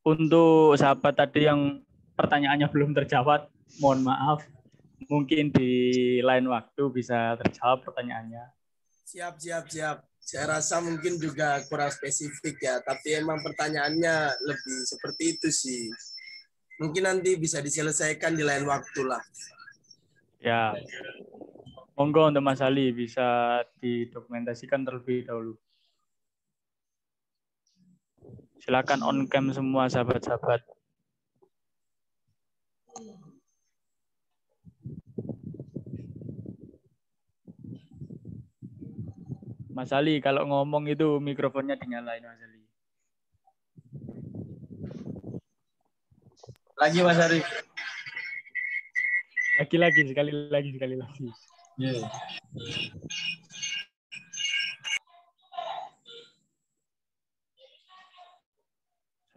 Untuk sahabat tadi yang pertanyaannya belum terjawab, mohon maaf. Mungkin di lain waktu bisa terjawab pertanyaannya. Siap. Saya rasa mungkin juga kurang spesifik ya, tapi emang pertanyaannya lebih seperti itu sih. Mungkin nanti bisa diselesaikan di lain waktu lah. Ya, monggo untuk Mas Ali bisa didokumentasikan terlebih dahulu. Silakan on cam semua sahabat-sahabat. Mas Ali, kalau ngomong itu mikrofonnya dinyalain, Mas Ali. Lagi Mas Arif. Lagi, sekali lagi. Yeah.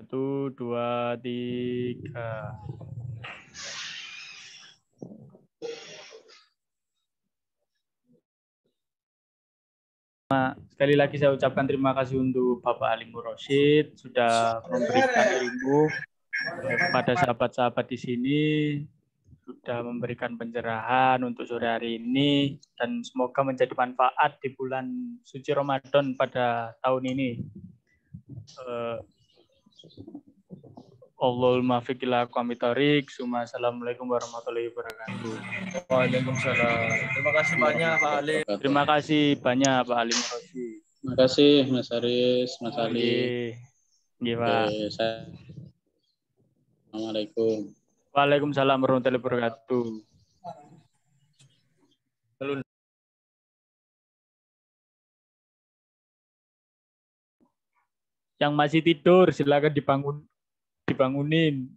1, 2, 3. Sekali lagi saya ucapkan terima kasih untuk Bapak Ali Murrosyid sudah memberikan ilmu kepada sahabat-sahabat di sini, sudah memberikan pencerahan untuk sore hari ini, dan semoga menjadi manfaat di bulan suci Ramadan pada tahun ini. Allahumma fiqh ila aqwamit thoriq. Assalamualaikum warahmatullahi wabarakatuh. Waalaikumsalam. Terima kasih banyak Pak Ali. Terima kasih banyak Pak Ali Murrosyid. Terima kasih Mas Aris, Mas Ali. Nggih, Pak. Assalamualaikum. Waalaikumsalam warahmatullahi wabarakatuh. Yang masih tidur silakan dibangunin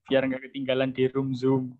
biar nggak ketinggalan di room Zoom.